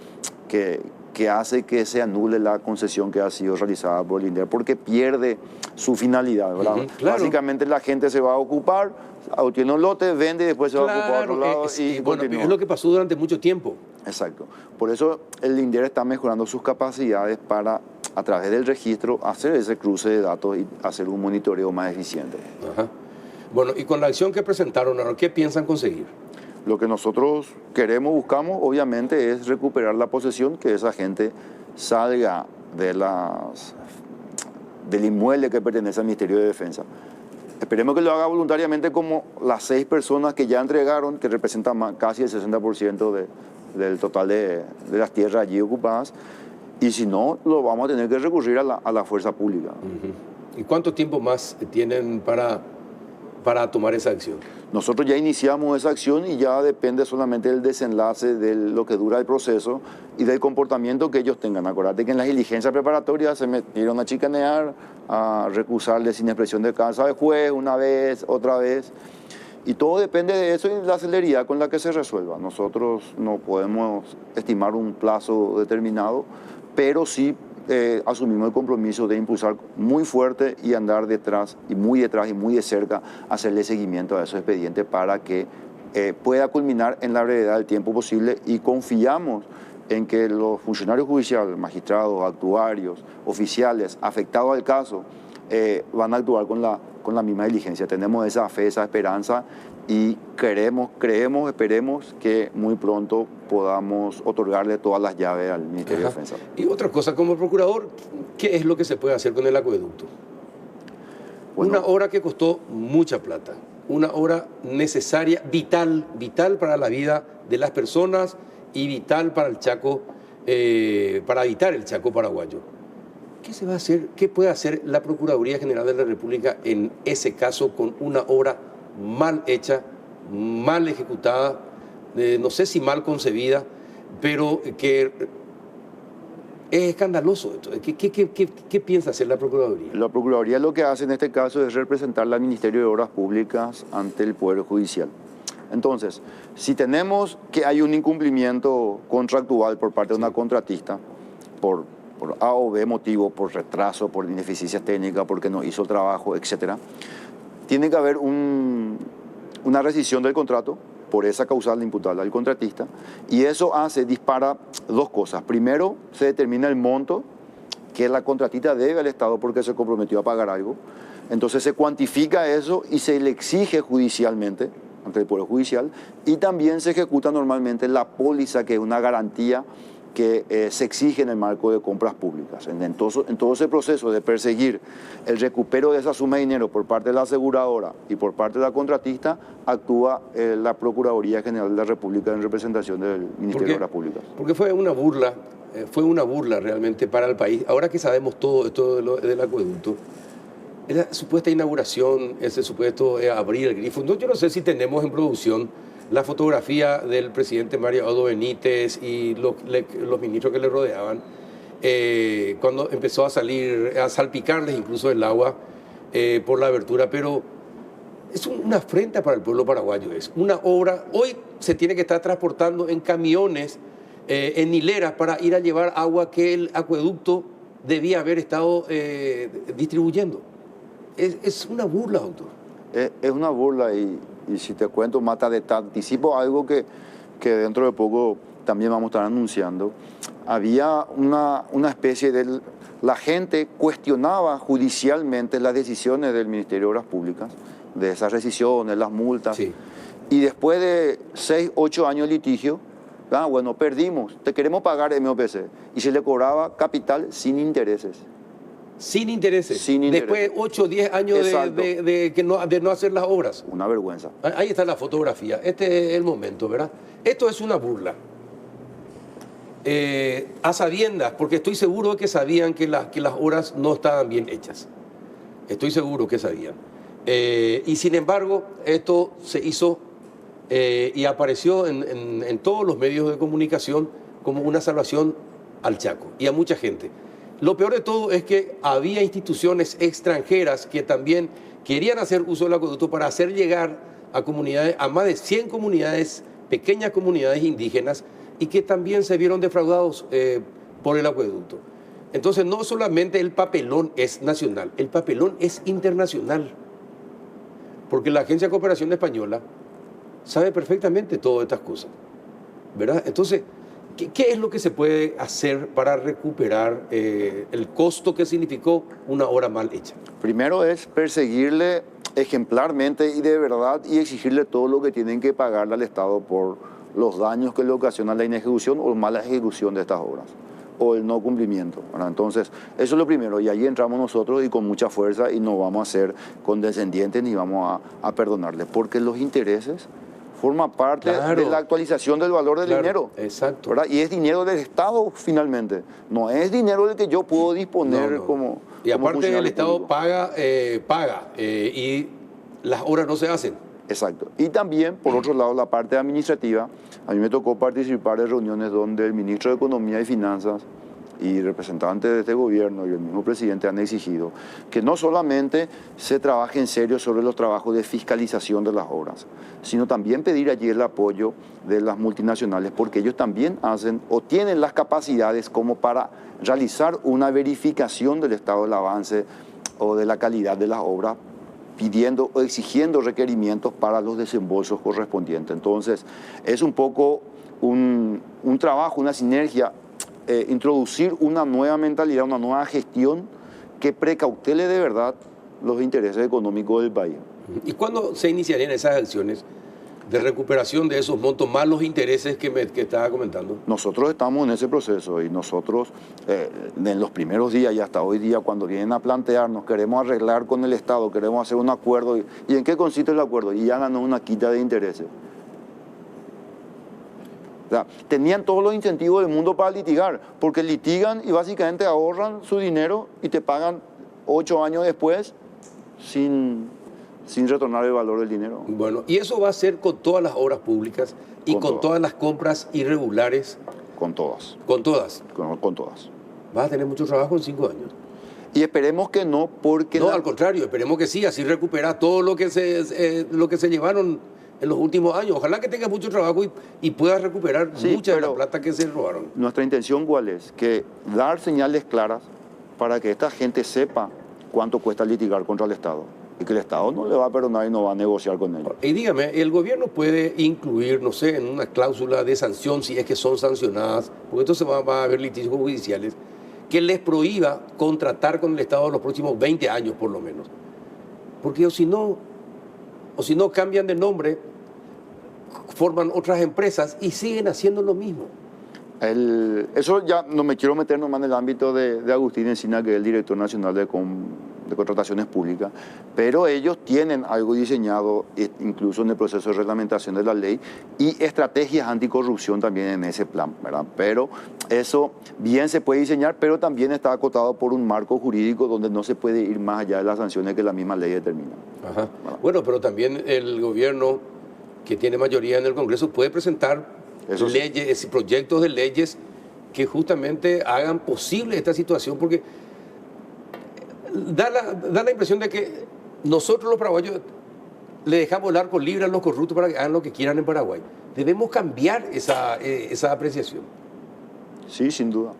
hace que se anule la concesión que ha sido realizada por el INDER, porque pierde su finalidad, ¿verdad? Claro. Básicamente la gente se va a ocupar, obtiene un lote, vende y después se va a ocupar a otro lado y bueno, continúa. es lo que pasó durante mucho tiempo. Exacto. Por eso el INDER está mejorando sus capacidades para, a través del registro, hacer ese cruce de datos y hacer un monitoreo más eficiente. Ajá. Bueno, y con la acción que presentaron ahora, ¿qué piensan conseguir? Lo que nosotros queremos, buscamos, obviamente, es recuperar la posesión, que esa gente salga del inmueble que pertenece al Ministerio de Defensa. Esperemos que lo haga voluntariamente como las 6 personas que ya entregaron, que representan casi el 60% del total de las tierras allí ocupadas. Y si no, lo vamos a tener que recurrir a la fuerza pública. ¿Y cuánto tiempo más tienen para tomar esa acción? Nosotros ya iniciamos esa acción y ya depende solamente del desenlace de lo que dura el proceso y del comportamiento que ellos tengan. Acordate que en las diligencias preparatorias se metieron a chicanear, a recusarle sin expresión de causa de juez una vez, otra vez. Y todo depende de eso y de la celeridad con la que se resuelva. Nosotros no podemos estimar un plazo determinado, pero sí asumimos el compromiso de impulsar muy fuerte y andar detrás y muy de cerca, hacerle seguimiento a esos expedientes para que pueda culminar en la brevedad del tiempo posible, y confiamos en que los funcionarios judiciales, magistrados, actuarios, oficiales afectados al caso van a actuar con la misma diligencia. Tenemos esa fe, esa esperanza y creemos, esperemos que muy pronto podamos otorgarle todas las llaves al Ministerio de Defensa. Y otra cosa, como procurador, ¿qué es lo que se puede hacer con el acueducto? Bueno, una obra que costó mucha plata, una obra necesaria, vital para la vida de las personas y vital para el Chaco, para evitar el Chaco paraguayo. ¿Qué se va a hacer? ¿Qué puede hacer la Procuraduría General de la República en ese caso con una obra mal hecha, mal ejecutada, no sé si mal concebida, pero que es escandaloso? ¿Qué piensa hacer la Procuraduría? La Procuraduría lo que hace en este caso es representar al Ministerio de Obras Públicas ante el Poder Judicial. Entonces, si tenemos que hay un incumplimiento contractual por parte de una contratista, por A o B motivo, por retraso, por ineficiencias técnicas, porque no hizo el trabajo, etc., tiene que haber una rescisión del contrato por esa causal imputable al contratista, y eso dispara 2 cosas. Primero, se determina el monto que la contratista debe al Estado porque se comprometió a pagar algo. Entonces se cuantifica eso y se le exige judicialmente ante el Poder Judicial, y también se ejecuta normalmente la póliza, que es una garantía que se exige en el marco de compras públicas. En todo ese proceso de perseguir el recupero de esa suma de dinero por parte de la aseguradora y por parte de la contratista, actúa la Procuraduría General de la República en representación del Ministerio de Obras Públicas. Porque fue una burla realmente para el país. Ahora que sabemos todo esto del acueducto, esa supuesta inauguración, ese supuesto abrir el grifo. No, yo no sé si tenemos en producción la fotografía del presidente Mario Aldo Benítez y los ministros que le rodeaban, cuando empezó a salir, a salpicarles incluso el agua por la abertura, pero es una afrenta para el pueblo paraguayo. Es una obra, hoy se tiene que estar transportando en camiones, en hileras, para ir a llevar agua que el acueducto debía haber estado distribuyendo. Es una burla, doctor. Es una burla y si te cuento, Mata, te anticipo algo que dentro de poco también vamos a estar anunciando. Había una especie de... La gente cuestionaba judicialmente las decisiones del Ministerio de Obras Públicas, de esas rescisiones, las multas. Sí. Y después de 6, 8 años de litigio, bueno, perdimos, te queremos pagar MOPC. Y se le cobraba capital sin intereses. Sin intereses. Sin intereses. Después de 8 o 10 años de no hacer las obras. Una vergüenza. Ahí está la fotografía. Este es el momento, ¿verdad? Esto es una burla. A sabiendas, porque estoy seguro de que sabían que las obras no estaban bien hechas. Estoy seguro que sabían. Y sin embargo, esto se hizo y apareció en todos los medios de comunicación como una salvación al Chaco y a mucha gente. Lo peor de todo es que había instituciones extranjeras que también querían hacer uso del acueducto para hacer llegar a comunidades, a más de 100 comunidades, pequeñas comunidades indígenas, y que también se vieron defraudados por el acueducto. Entonces, no solamente el papelón es nacional, el papelón es internacional. Porque la Agencia de Cooperación Española sabe perfectamente todas estas cosas, ¿verdad? Entonces, ¿qué es lo que se puede hacer para recuperar el costo que significó una obra mal hecha? Primero es perseguirle ejemplarmente y de verdad y exigirle todo lo que tienen que pagarle al Estado por los daños que le ocasiona la inejecución o mala ejecución de estas obras o el no cumplimiento, ¿verdad? Entonces, eso es lo primero, y ahí entramos nosotros y con mucha fuerza, y no vamos a ser condescendientes ni vamos a perdonarles, porque los intereses forman parte de la actualización del valor del dinero. Exacto. ¿Verdad? Y es dinero del Estado finalmente, no es dinero del que yo puedo disponer como... Y aparte el Estado público. paga y las obras no se hacen. Exacto. Y también, por otro lado, la parte administrativa. A mí me tocó participar de reuniones donde el ministro de Economía y Finanzas y representantes de este gobierno y el mismo presidente han exigido que no solamente se trabaje en serio sobre los trabajos de fiscalización de las obras, sino también pedir allí el apoyo de las multinacionales, porque ellos también hacen o tienen las capacidades como para realizar una verificación del estado del avance o de la calidad de las obras, pidiendo o exigiendo requerimientos para los desembolsos correspondientes. Entonces, es un poco un trabajo, una sinergia, introducir una nueva mentalidad, una nueva gestión que precautele de verdad los intereses económicos del país. ¿Y cuándo se iniciarían esas acciones de recuperación de esos montos más los intereses que estaba comentando? Nosotros estamos en ese proceso y nosotros en los primeros días y hasta hoy día, cuando vienen a plantearnos, queremos arreglar con el Estado, queremos hacer un acuerdo, ¿y en qué consiste el acuerdo? Y ya ganó una quita de intereses. O sea, tenían todos los incentivos del mundo para litigar, porque litigan y básicamente ahorran su dinero y te pagan 8 años después sin retornar el valor del dinero. Bueno, y eso va a ser con todas las obras públicas y con todas las compras irregulares. Con todas. ¿Con todas? Con todas. ¿Vas a tener mucho trabajo en 5 años? Y esperemos que no, porque... No, al contrario, esperemos que sí, así recuperar todo lo que se llevaron en los últimos años. Ojalá que tengas mucho trabajo y puedas recuperar mucha de la plata que se robaron. Nuestra intención, ¿cuál es? Que dar señales claras para que esta gente sepa cuánto cuesta litigar contra el Estado. Y que el Estado no le va a perdonar y no va a negociar con ellos. Y dígame, ¿el gobierno puede incluir, no sé, en una cláusula de sanción, si es que son sancionadas, porque entonces va a haber litigios judiciales, que les prohíba contratar con el Estado los próximos 20 años por lo menos? Porque o si no cambian de nombre, forman otras empresas y siguen haciendo lo mismo. Eso ya no me quiero meter nomás en el ámbito de Agustín Encina, que es el director nacional de contrataciones públicas, pero ellos tienen algo diseñado, incluso en el proceso de reglamentación de la ley, y estrategias anticorrupción también en ese plan, ¿verdad? Pero eso bien se puede diseñar, pero también está acotado por un marco jurídico donde no se puede ir más allá de las sanciones que la misma ley determina. Ajá. Bueno, pero también el gobierno, que tiene mayoría en el Congreso, puede presentar leyes, proyectos de leyes que justamente hagan posible esta situación, porque da la impresión de que nosotros los paraguayos le dejamos el arco libre a los corruptos para que hagan lo que quieran en Paraguay. Debemos cambiar esa apreciación. Sí, sin duda.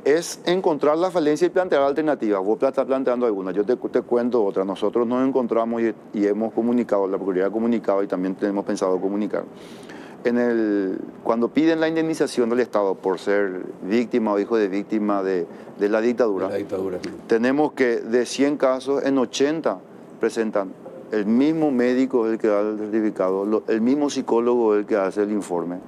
Es encontrar la falencia y plantear alternativas. Vos estás planteando algunas, yo te cuento otras. Nosotros nos encontramos y hemos comunicado, la Procuraduría ha comunicado y también tenemos pensado comunicar. Cuando piden la indemnización del Estado por ser víctima o hijo de víctima de la dictadura, tenemos que de 100 casos, en 80 presentan el mismo médico el que da el certificado, el mismo psicólogo el que hace el informe.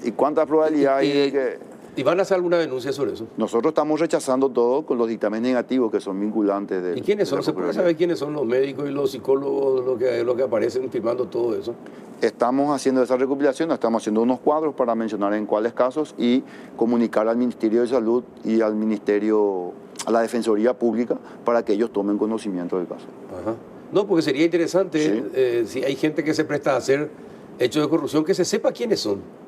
¿Y cuánta probabilidad hay de que...? ¿Y van a hacer alguna denuncia sobre eso? Nosotros estamos rechazando todo con los dictámenes negativos que son vinculantes. ¿Y quiénes son? ¿Se puede saber quiénes son los médicos y los psicólogos los que aparecen firmando todo eso? Estamos haciendo esa recopilación, estamos haciendo unos cuadros para mencionar en cuáles casos y comunicar al Ministerio de Salud y al Ministerio, a la Defensoría Pública, para que ellos tomen conocimiento del caso. Ajá. No, porque sería interesante, sí. Si hay gente que se presta a hacer hechos de corrupción, que se sepa quiénes son.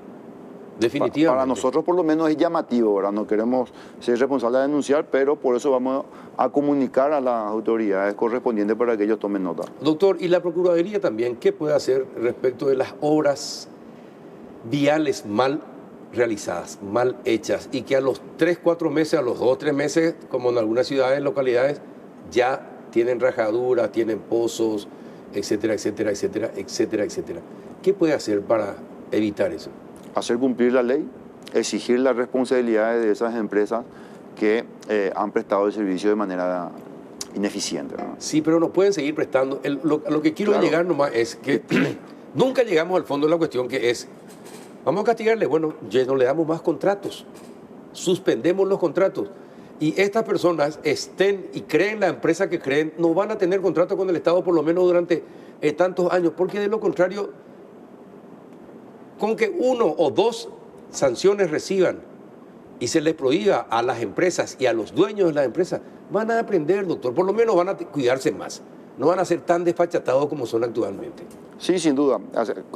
Definitivamente. Para nosotros por lo menos es llamativo, ¿verdad? No queremos ser responsables de denunciar, pero por eso vamos a comunicar a las autoridades correspondientes para que ellos tomen nota. Doctor, ¿y la Procuraduría también qué puede hacer respecto de las obras viales mal realizadas, mal hechas, y que a los 3, 4 meses, a los 2, 3 meses, como en algunas ciudades, localidades, ya tienen rajaduras, tienen pozos, etcétera, etcétera, etcétera, etcétera, etcétera? ¿Qué puede hacer para evitar eso? Hacer cumplir la ley, exigir las responsabilidades de esas empresas que han prestado el servicio de manera ineficiente, ¿no? Sí, pero no pueden seguir prestando. Lo que quiero llegar nomás es que nunca llegamos al fondo de la cuestión, que es, vamos a castigarle, bueno, ya no le damos más contratos, suspendemos los contratos. Y estas personas estén y creen la empresa que creen, no van a tener contrato con el Estado por lo menos durante tantos años, porque de lo contrario, con que 1 o 2 sanciones reciban y se les prohíba a las empresas y a los dueños de las empresas, van a aprender, doctor, por lo menos van a cuidarse más, no van a ser tan desfachatados como son actualmente. Sí, sin duda,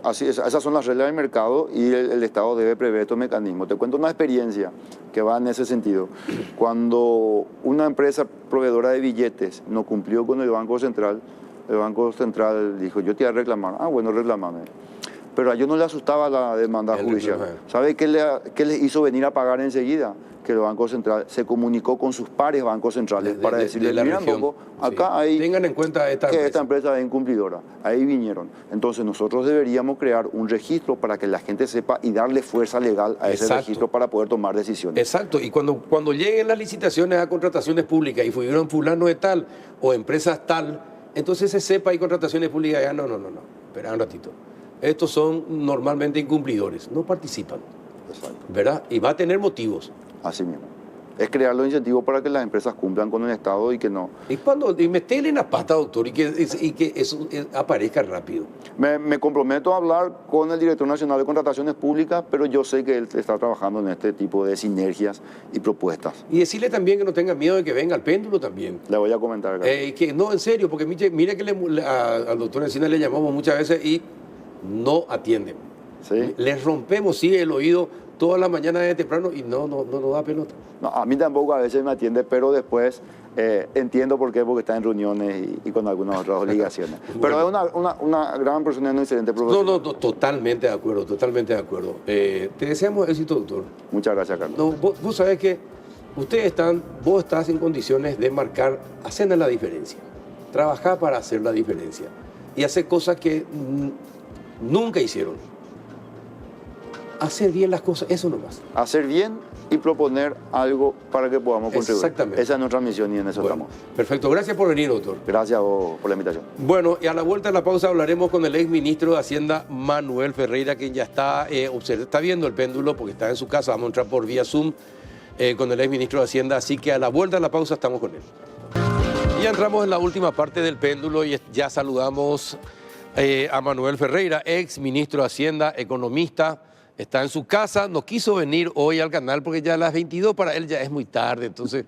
así es, esas son las reglas del mercado y el Estado debe prever estos mecanismos. Te cuento una experiencia que va en ese sentido. Cuando una empresa proveedora de billetes no cumplió con el Banco Central dijo, yo te voy a reclamar. Ah, bueno, reclamame. Pero a ellos no le asustaba la demanda judicial. ¿Sabe qué les hizo venir a pagar enseguida? Que el Banco Central se comunicó con sus pares bancos centrales para decirles, miren, acá hay... Tengan en cuenta esta empresa es incumplidora. Ahí vinieron. Entonces nosotros deberíamos crear un registro para que la gente sepa y darle fuerza legal a ese registro para poder tomar decisiones. Exacto. Y cuando lleguen las licitaciones a contrataciones públicas y fueron fulano de tal o empresas tal, entonces se sepa hay contrataciones públicas ya, no. Espera un ratito. Estos son normalmente incumplidores, no participan. Exacto. ¿Verdad? Y va a tener motivos. Así mismo. Es crear los incentivos para que las empresas cumplan con el Estado y que no. Y meterle en la pata, doctor, y que eso aparezca rápido. Me comprometo a hablar con el Director Nacional de Contrataciones Públicas, pero yo sé que él está trabajando en este tipo de sinergias y propuestas. Y decirle también que no tenga miedo de que venga al péndulo también. Le voy a comentar. Que no, en serio, porque mire que al doctor Encina le llamamos muchas veces y no atienden. ¿Sí? Les rompemos, sí, el oído toda la mañana de temprano y no da pelota. No, a mí tampoco a veces me atiende, pero después entiendo por qué, porque está en reuniones y con algunas otras obligaciones. Bueno. Pero es una gran persona y un excelente profesor. No, totalmente de acuerdo, totalmente de acuerdo. Te deseamos éxito, doctor. Muchas gracias, Carlos. No, vos sabés que vos estás en condiciones de hacer la diferencia, trabajar para hacer la diferencia y hacer cosas que nunca hicieron. hacer bien las cosas, eso nomás. Hacer bien y proponer algo para que podamos contribuir. Exactamente. Esa es nuestra misión y en eso estamos. Perfecto, gracias por venir, doctor. Gracias a vos por la invitación. Bueno, y a la vuelta de la pausa hablaremos con el ex ministro de Hacienda, Manuel Ferreira, quien ya está viendo el péndulo porque está en su casa. Vamos a entrar por vía Zoom con el ex ministro de Hacienda, así que a la vuelta de la pausa estamos con él. Y ya entramos en la última parte del péndulo y ya saludamos a Manuel Ferreira, ex ministro de Hacienda, economista. Está en su casa, no quiso venir hoy al canal porque ya a las 22 para él ya es muy tarde, entonces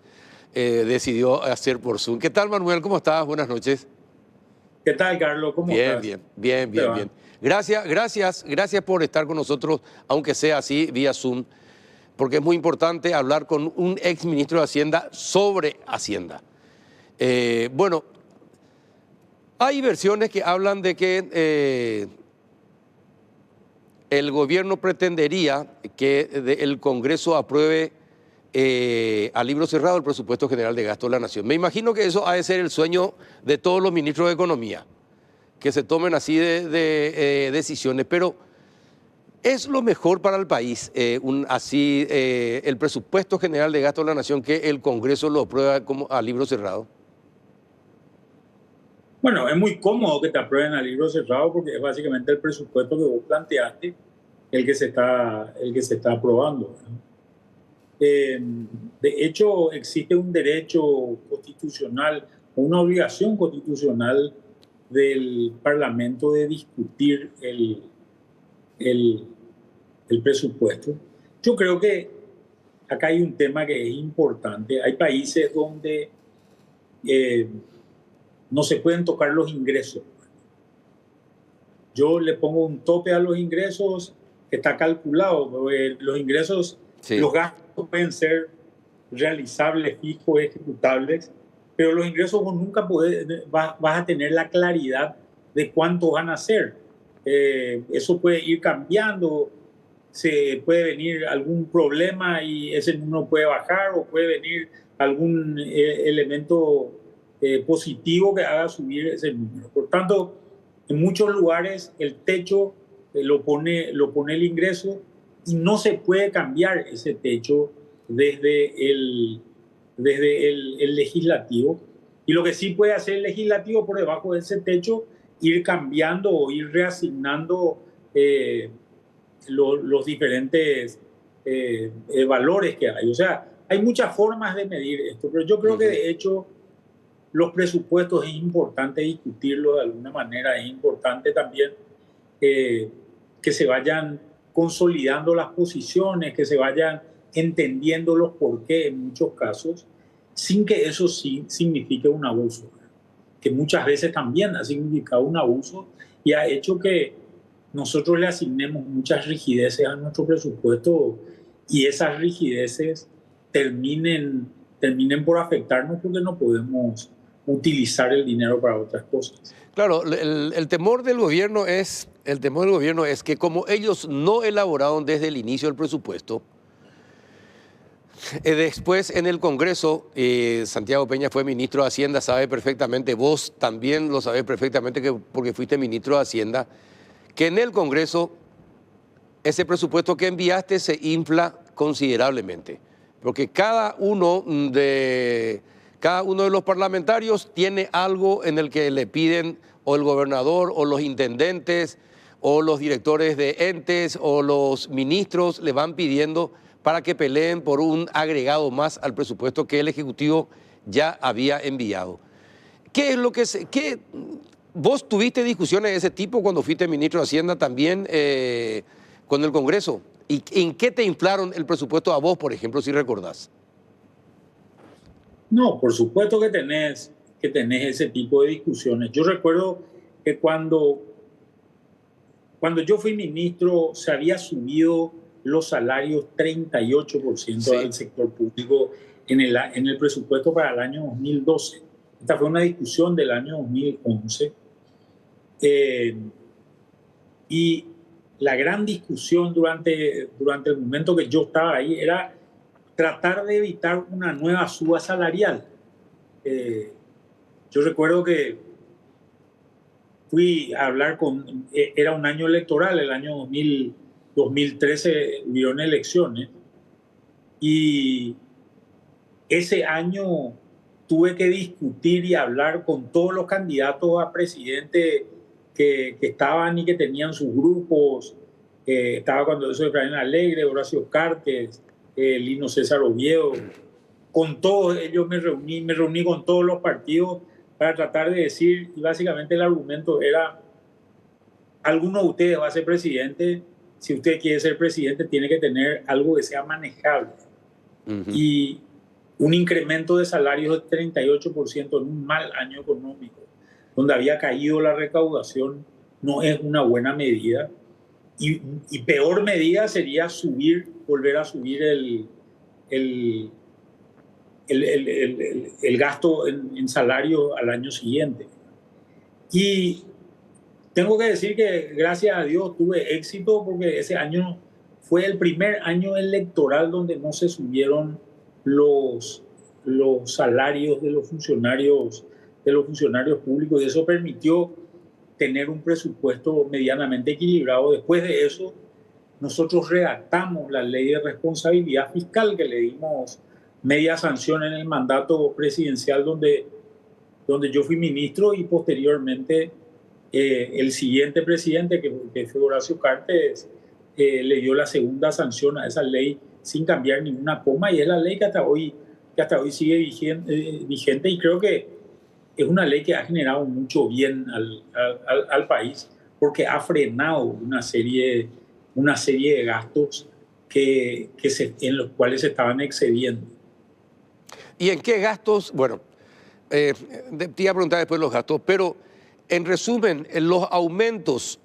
decidió hacer por Zoom. ¿Qué tal, Manuel? ¿Cómo estás? Buenas noches. ¿Qué tal, Carlos? ¿Cómo estás? Bien. Gracias por estar con nosotros, aunque sea así, vía Zoom, porque es muy importante hablar con un ex ministro de Hacienda sobre Hacienda. Bueno, hay versiones que hablan de que el gobierno pretendería que el Congreso apruebe a libro cerrado el presupuesto general de gasto de la Nación. Me imagino que eso ha de ser el sueño de todos los ministros de Economía, que se tomen así de decisiones, pero ¿es lo mejor para el país el presupuesto general de gasto de la Nación que el Congreso lo aprueba como a libro cerrado? Bueno, es muy cómodo que te aprueben a libro cerrado porque es básicamente el presupuesto que vos planteaste el que se está aprobando, ¿no? De hecho, existe un derecho constitucional o una obligación constitucional del Parlamento de discutir el presupuesto. Yo creo que acá hay un tema que es importante. Hay países donde no se pueden tocar los ingresos. Yo le pongo un tope a los ingresos que está calculado. Los ingresos, sí. Los gastos pueden ser realizables, fijos, ejecutables, pero los ingresos vos nunca vas a tener la claridad de cuánto van a ser. Eso puede ir cambiando, se puede venir algún problema y ese número puede bajar, o puede venir algún elemento positivo que haga subir ese número. Por tanto, en muchos lugares el techo lo pone el ingreso y no se puede cambiar ese techo desde el legislativo. Y lo que sí puede hacer el legislativo por debajo de ese techo, ir cambiando o ir reasignando los diferentes valores que hay. O sea, hay muchas formas de medir esto, pero yo creo que de hecho los presupuestos es importante discutirlo de alguna manera. Es importante también que se vayan consolidando las posiciones, que se vayan entendiendo los porqués en muchos casos, sin que eso sí signifique un abuso, que muchas veces también ha significado un abuso y ha hecho que nosotros le asignemos muchas rigideces a nuestro presupuesto y esas rigideces terminen por afectarnos porque no podemos utilizar el dinero para otras cosas. Claro, el temor del gobierno es que como ellos no elaboraron desde el inicio el presupuesto, después en el Congreso, Santiago Peña fue ministro de Hacienda, sabe perfectamente, vos también lo sabés perfectamente porque fuiste ministro de Hacienda, que en el Congreso ese presupuesto que enviaste se infla considerablemente, porque cada uno de los parlamentarios tiene algo en el que le piden o el gobernador o los intendentes o los directores de entes o los ministros le van pidiendo para que peleen por un agregado más al presupuesto que el Ejecutivo ya había enviado. ¿Qué es lo que vos tuviste discusiones de ese tipo cuando fuiste ministro de Hacienda también con el Congreso? ¿Y en qué te inflaron el presupuesto a vos, por ejemplo, si recordás? No, por supuesto que tenés ese tipo de discusiones. Yo recuerdo que cuando yo fui ministro se había subido los salarios 38% sí. Del sector público en el presupuesto para el año 2012. Esta fue una discusión del año 2011. Y la gran discusión durante el momento que yo estaba ahí era tratar de evitar una nueva suba salarial. Yo recuerdo que fui a hablar era un año electoral, el año 2013 hubieron elecciones y ese año tuve que discutir y hablar con todos los candidatos a presidente que estaban y que tenían sus grupos. Estaba cuando eso de Efraín Alegre, Horacio Cartes, Lino César Oviedo. Con todos ellos me reuní con todos los partidos para tratar de decir, y básicamente el argumento era, alguno de ustedes va a ser presidente, si usted quiere ser presidente tiene que tener algo que sea manejable. Y un incremento de salarios del 38% en un mal año económico, donde había caído la recaudación, no es una buena medida. Y peor medida sería volver a subir el gasto en salario al año siguiente. Y tengo que decir que gracias a Dios tuve éxito porque ese año fue el primer año electoral donde no se subieron los salarios de los funcionarios públicos, y eso permitió tener un presupuesto medianamente equilibrado. Después de eso, nosotros redactamos la ley de responsabilidad fiscal, que le dimos media sanción en el mandato presidencial donde yo fui ministro, y posteriormente el siguiente presidente, que fue Horacio Cartes, le dio la segunda sanción a esa ley sin cambiar ninguna coma, y es la ley que hasta hoy sigue vigente, y creo que es una ley que ha generado mucho bien al país, porque ha frenado una serie de gastos en los cuales se estaban excediendo. ¿Y en qué gastos? Bueno, te iba a preguntar después los gastos, pero en resumen, los aumentos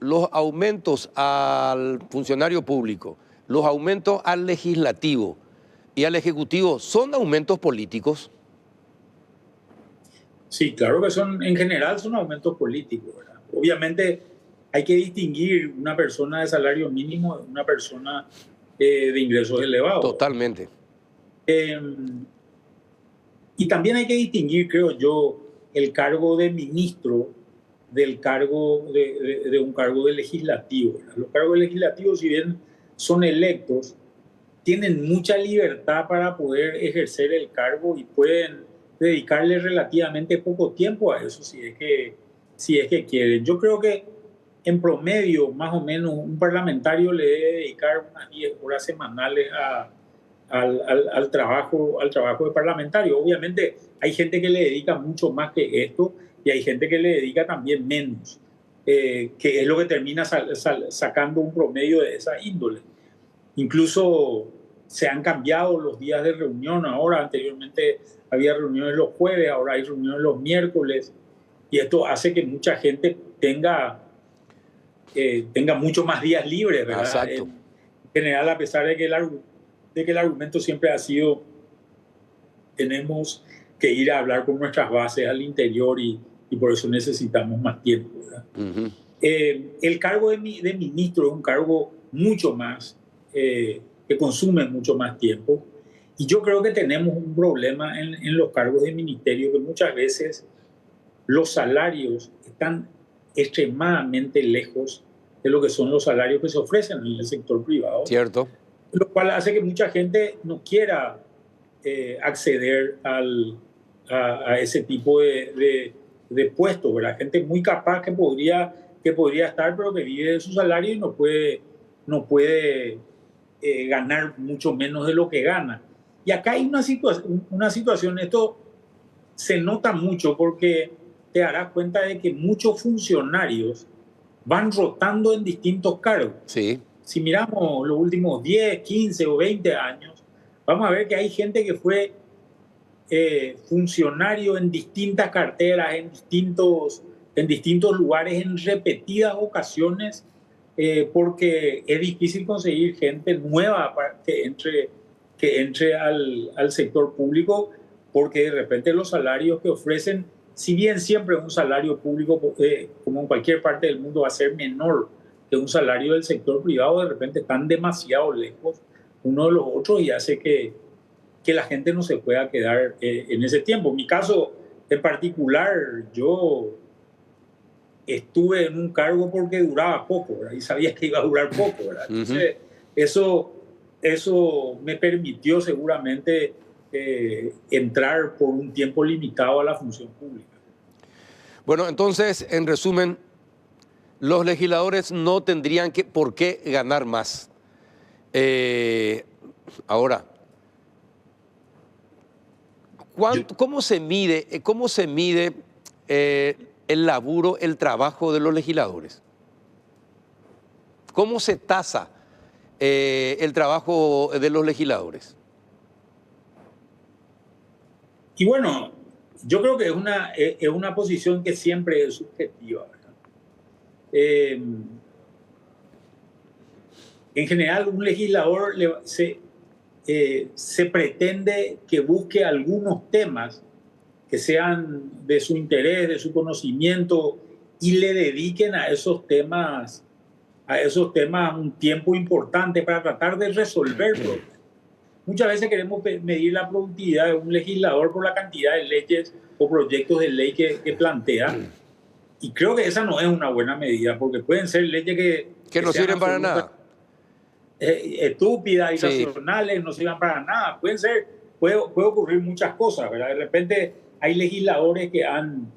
al funcionario público, los aumentos al legislativo y al ejecutivo, ¿son aumentos políticos? Sí, claro que en general son aumentos políticos, ¿verdad? Obviamente hay que distinguir una persona de salario mínimo de una persona de ingresos elevados. Totalmente. Y también hay que distinguir, creo yo, el cargo de ministro del cargo de un cargo de legislativo, ¿verdad? Los cargos legislativos, si bien son electos, tienen mucha libertad para poder ejercer el cargo y pueden dedicarle relativamente poco tiempo a eso si es que quieren. Yo creo que en promedio, más o menos, un parlamentario le debe dedicar unas 10 horas semanales al trabajo de parlamentario. Obviamente hay gente que le dedica mucho más que esto y hay gente que le dedica también menos, que es lo que termina sacando un promedio de esa índole. Incluso se han cambiado los días de reunión ahora. Anteriormente había reuniones los jueves, ahora hay reuniones los miércoles, y esto hace que mucha gente tenga mucho más días libres, ¿verdad? Exacto. En general, a pesar de que el argumento siempre ha sido tenemos que ir a hablar con nuestras bases al interior y por eso necesitamos más tiempo, ¿verdad? El cargo de ministro es un cargo mucho más que consume mucho más tiempo, y yo creo que tenemos un problema en los cargos de ministerio, que muchas veces los salarios están extremadamente lejos de lo que son los salarios que se ofrecen en el sector privado. Cierto. Lo cual hace que mucha gente no quiera acceder a ese tipo de puestos, ¿verdad? Gente muy capaz que podría estar, pero que vive de su salario y no puede ganar mucho menos de lo que gana. Y acá hay una situación, esto se nota mucho porque te darás cuenta de que muchos funcionarios van rotando en distintos cargos. Sí. Si miramos los últimos 10, 15 o 20 años, vamos a ver que hay gente que fue funcionario en distintas carteras, en distintos lugares, en repetidas ocasiones, porque es difícil conseguir gente nueva que entre al sector público, porque de repente los salarios que ofrecen, si bien siempre un salario público, como en cualquier parte del mundo, va a ser menor que un salario del sector privado, de repente están demasiado lejos uno de los otros y hace que la gente no se pueda quedar en ese tiempo. En mi caso en particular, yo estuve en un cargo porque duraba poco, ¿verdad? Y sabía que iba a durar poco, ¿verdad? Entonces, eso me permitió seguramente entrar por un tiempo limitado a la función pública. Bueno, entonces, en resumen, los legisladores no tendrían por qué ganar más. Ahora, ¿cómo se mide el laburo, el trabajo de los legisladores? ¿Cómo se tasa el trabajo de los legisladores? Y bueno, yo creo que es una posición que siempre es subjetiva, ¿verdad? En general, un legislador se pretende que busque algunos temas que sean de su interés, de su conocimiento, y le dediquen a esos temas un tiempo importante para tratar de resolver problemas. Muchas veces queremos medir la productividad de un legislador por la cantidad de leyes o proyectos de ley que plantea, y creo que esa no es una buena medida, porque pueden ser leyes que no sirven para nada, estúpidas, irracionales, no sirven para nada. Puede ocurrir muchas cosas, ¿verdad? De repente hay legisladores que han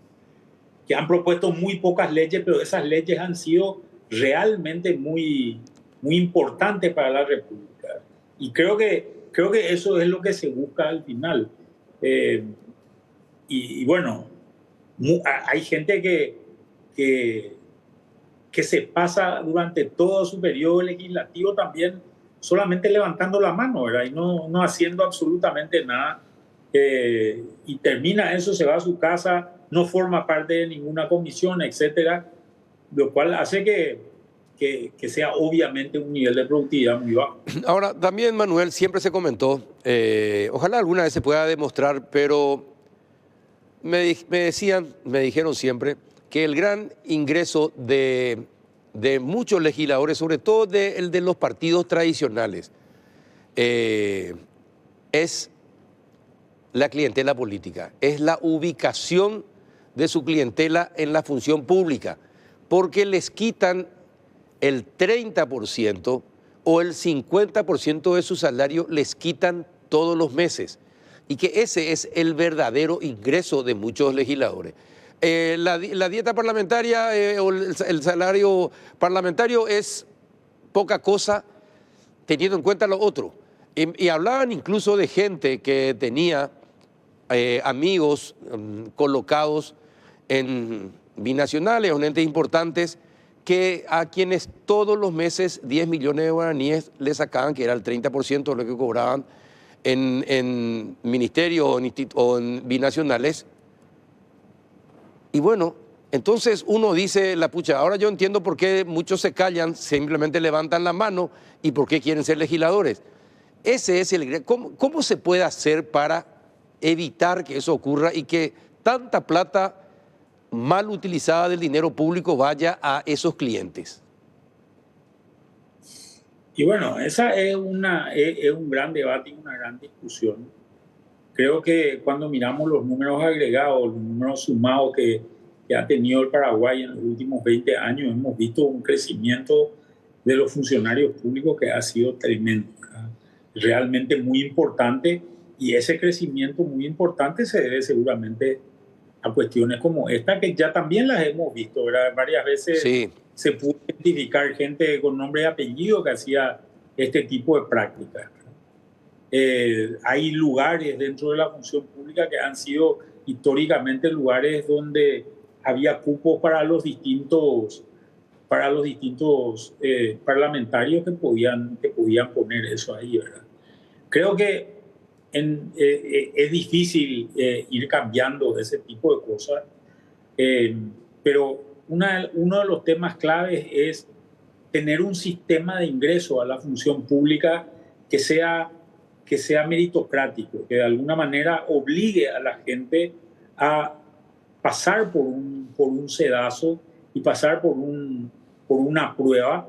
propuesto muy pocas leyes, pero esas leyes han sido realmente muy, muy importantes para la República. Y creo que eso es lo que se busca al final. Y bueno, hay gente que se pasa durante todo su periodo legislativo también solamente levantando la mano, ¿verdad? Y no haciendo absolutamente nada. Y termina eso, se va a su casa, no forma parte de ninguna comisión, etcétera, lo cual hace que sea obviamente un nivel de productividad muy bajo. Ahora, también, Manuel, siempre se comentó, ojalá alguna vez se pueda demostrar, pero me dijeron siempre que el gran ingreso de muchos legisladores, sobre todo el de los partidos tradicionales, es la clientela política, es la ubicación de su clientela en la función pública, porque les quitan el 30% o el 50% de su salario, les quitan todos los meses, y que ese es el verdadero ingreso de muchos legisladores. La dieta parlamentaria o el salario parlamentario es poca cosa teniendo en cuenta lo otro. Y hablaban incluso de gente que tenía amigos colocados en binacionales o en entes importantes, a quienes todos los meses 10 millones de guaraníes le sacaban, que era el 30% de lo que cobraban en ministerios o en binacionales. Y bueno, entonces uno dice, la pucha, ahora yo entiendo por qué muchos se callan, simplemente levantan la mano, y por qué quieren ser legisladores. Ese es ¿Cómo se puede hacer para evitar que eso ocurra y que tanta plata mal utilizada del dinero público vaya a esos clientes? Y bueno, esa es un gran debate y una gran discusión. Creo que cuando miramos los números agregados, los números sumados que ha tenido el Paraguay en los últimos 20 años, hemos visto un crecimiento de los funcionarios públicos que ha sido tremendo, ¿verdad? Realmente muy importante, y ese crecimiento muy importante se debe seguramente a cuestiones como esta, que ya también las hemos visto, ¿verdad? Varias veces sí. Se pudo identificar gente con nombre y apellido que hacía este tipo de prácticas. Hay lugares dentro de la función pública que han sido históricamente lugares donde había cupos para los distintos parlamentarios que podían poner eso ahí, ¿verdad? Creo que es difícil ir cambiando ese tipo de cosas, pero uno de los temas claves es tener un sistema de ingreso a la función pública que sea meritocrático, que de alguna manera obligue a la gente a pasar por un sedazo y pasar por una prueba.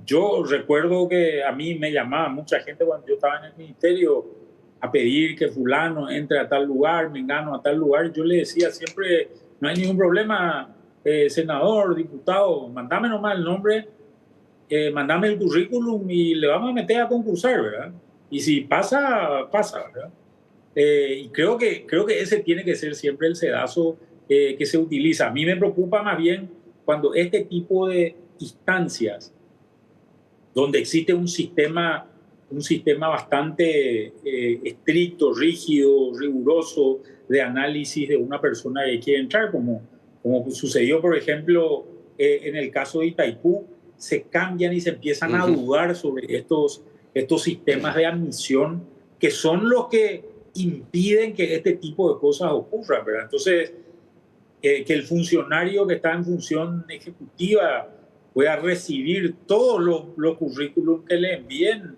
Yo recuerdo que a mí me llamaba mucha gente cuando yo estaba en el ministerio a pedir que fulano entre a tal lugar, mengano a tal lugar. Yo le decía siempre, no hay ningún problema, senador, diputado, mandame nomás el nombre, mandame el currículum y le vamos a meter a concursar, ¿verdad? Y si pasa, pasa, ¿verdad? Y creo que ese tiene que ser siempre el sedazo que se utiliza. A mí me preocupa más bien cuando este tipo de instancias, donde existe un sistema bastante estricto, rígido, riguroso de análisis de una persona que quiere entrar, como sucedió, por ejemplo, en el caso de Itaipú, se cambian y se empiezan a dudar sobre estos sistemas de admisión que son los que impiden que este tipo de cosas ocurran, ¿verdad? Entonces, que el funcionario que está en función ejecutiva pueda recibir todos los currículums que le envíen,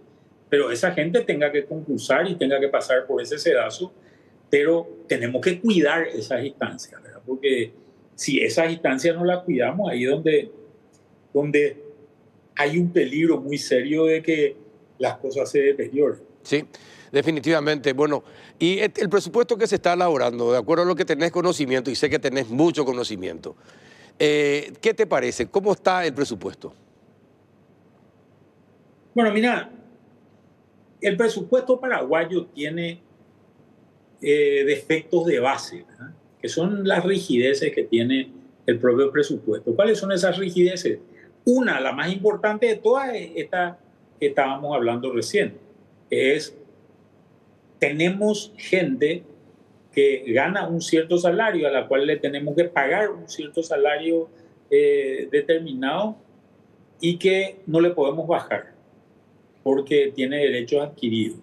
pero esa gente tenga que concursar y tenga que pasar por ese sedazo, pero tenemos que cuidar esas instancias, ¿verdad? Porque si esas instancias no las cuidamos, ahí es donde hay un peligro muy serio de que las cosas se deterioren. Sí, definitivamente. Bueno, y el presupuesto que se está elaborando, de acuerdo a lo que tenés conocimiento, y sé que tenés mucho conocimiento, ¿qué te parece? ¿Cómo está el presupuesto? Bueno, mira, el presupuesto paraguayo tiene defectos de base, ¿verdad? Que son las rigideces que tiene el propio presupuesto. ¿Cuáles son esas rigideces? Una, la más importante de todas, es esta que estábamos hablando recién, que es, tenemos gente que gana un cierto salario, a la cual le tenemos que pagar un cierto salario determinado y que no le podemos bajar porque tiene derechos adquiridos.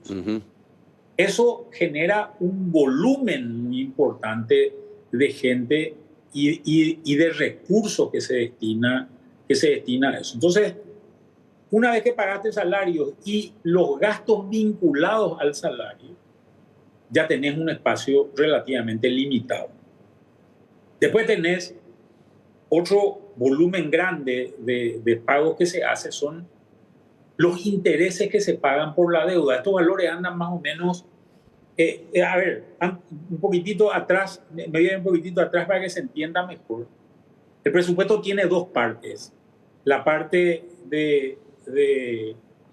Eso genera un volumen muy importante de gente y de recursos que se destina a eso. Entonces, una vez que pagaste salarios y los gastos vinculados al salario, ya tenés un espacio relativamente limitado. Después tenés otro volumen grande de pagos que se hace, son los intereses que se pagan por la deuda. Estos valores andan más o menos, a ver, un poquitito atrás, me voy a ir un poquitito atrás para que se entienda mejor. El presupuesto tiene dos partes. La parte de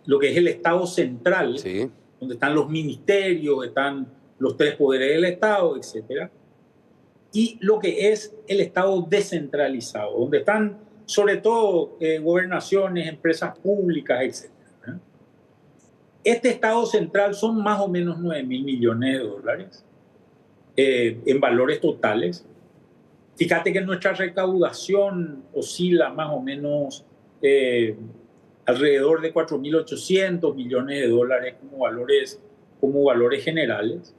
lo que es el Estado central, sí, donde están los ministerios, están los tres poderes del Estado, etc. Y lo que es el Estado descentralizado, donde están sobre todo gobernaciones, empresas públicas, etc. Este Estado central son más o menos 9.000 millones de dólares en valores totales. Fíjate que nuestra recaudación oscila más o menos alrededor de 4.800 millones de dólares como valores generales.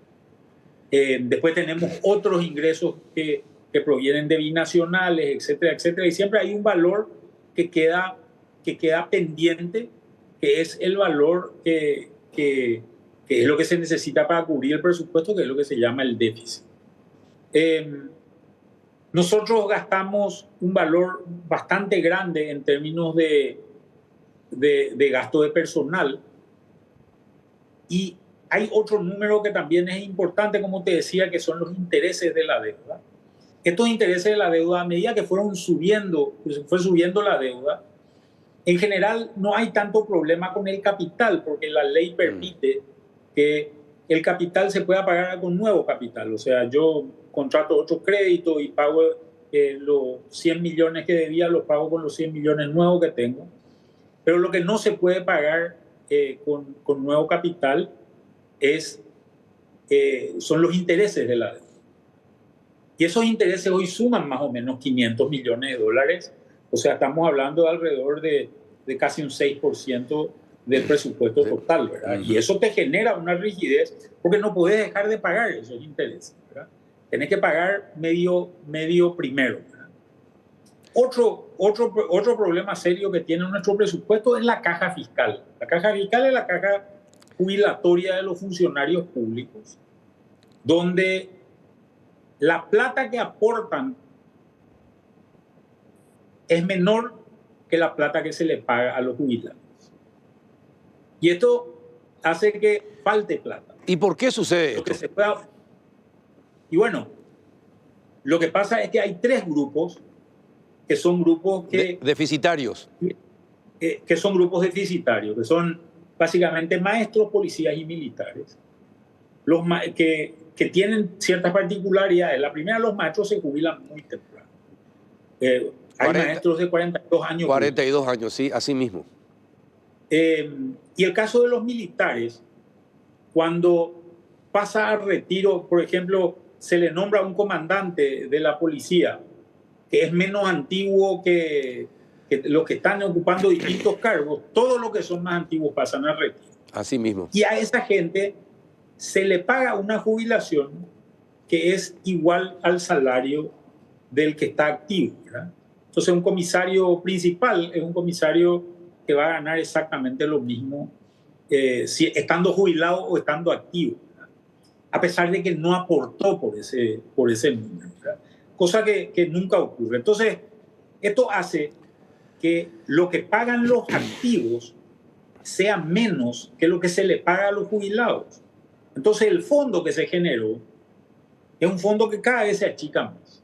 Después tenemos otros ingresos que provienen de binacionales, etcétera, etcétera. Y siempre hay un valor que queda pendiente, que es el valor que es lo que se necesita para cubrir el presupuesto, que es lo que se llama el déficit. Nosotros gastamos un valor bastante grande en términos de gasto de personal, y hay otro número que también es importante, como te decía, que son los intereses de la deuda. Estos intereses de la deuda, a medida que fue subiendo la deuda, en general no hay tanto problema con el capital, porque la ley permite que el capital se pueda pagar con nuevo capital. O sea, yo contrato otro crédito y pago los 100 millones que debía, los pago con los 100 millones nuevos que tengo. Pero lo que no se puede pagar con nuevo capital son los intereses de la deuda. Y esos intereses hoy suman más o menos 500 millones de dólares. O sea, estamos hablando de alrededor de casi un 6% del presupuesto total, ¿verdad? Y eso te genera una rigidez porque no puedes dejar de pagar esos intereses, ¿verdad? Tenés que pagar medio primero, ¿verdad? Otro problema serio que tiene nuestro presupuesto es la caja fiscal. La caja fiscal es la caja jubilatoria de los funcionarios públicos, donde la plata que aportan es menor que la plata que se le paga a los jubilados. Y esto hace que falte plata. ¿Y por qué sucede esto? Y bueno, lo que pasa es que hay tres grupos que son grupos que, deficitarios. Que son grupos deficitarios, que son básicamente maestros, policías y militares, que tienen ciertas particularidades. La primera, los maestros se jubilan muy temprano. Hay maestros de 42 años. 42 años, sí, así mismo. Y el caso de los militares, cuando pasa al retiro, por ejemplo, se le nombra a un comandante de la policía que es menos antiguo que los que están ocupando distintos cargos, todos los que son más antiguos pasan al retiro. Así mismo. Y a esa gente se le paga una jubilación que es igual al salario del que está activo, ¿verdad? Entonces, un comisario principal es un comisario que va a ganar exactamente lo mismo si estando jubilado o estando activo, ¿verdad? A pesar de que no aportó por ese número, ¿verdad? Cosa que nunca ocurre. Entonces, esto hace que lo que pagan los activos sea menos que lo que se le paga a los jubilados. Entonces, el fondo que se generó es un fondo que cada vez se achica más.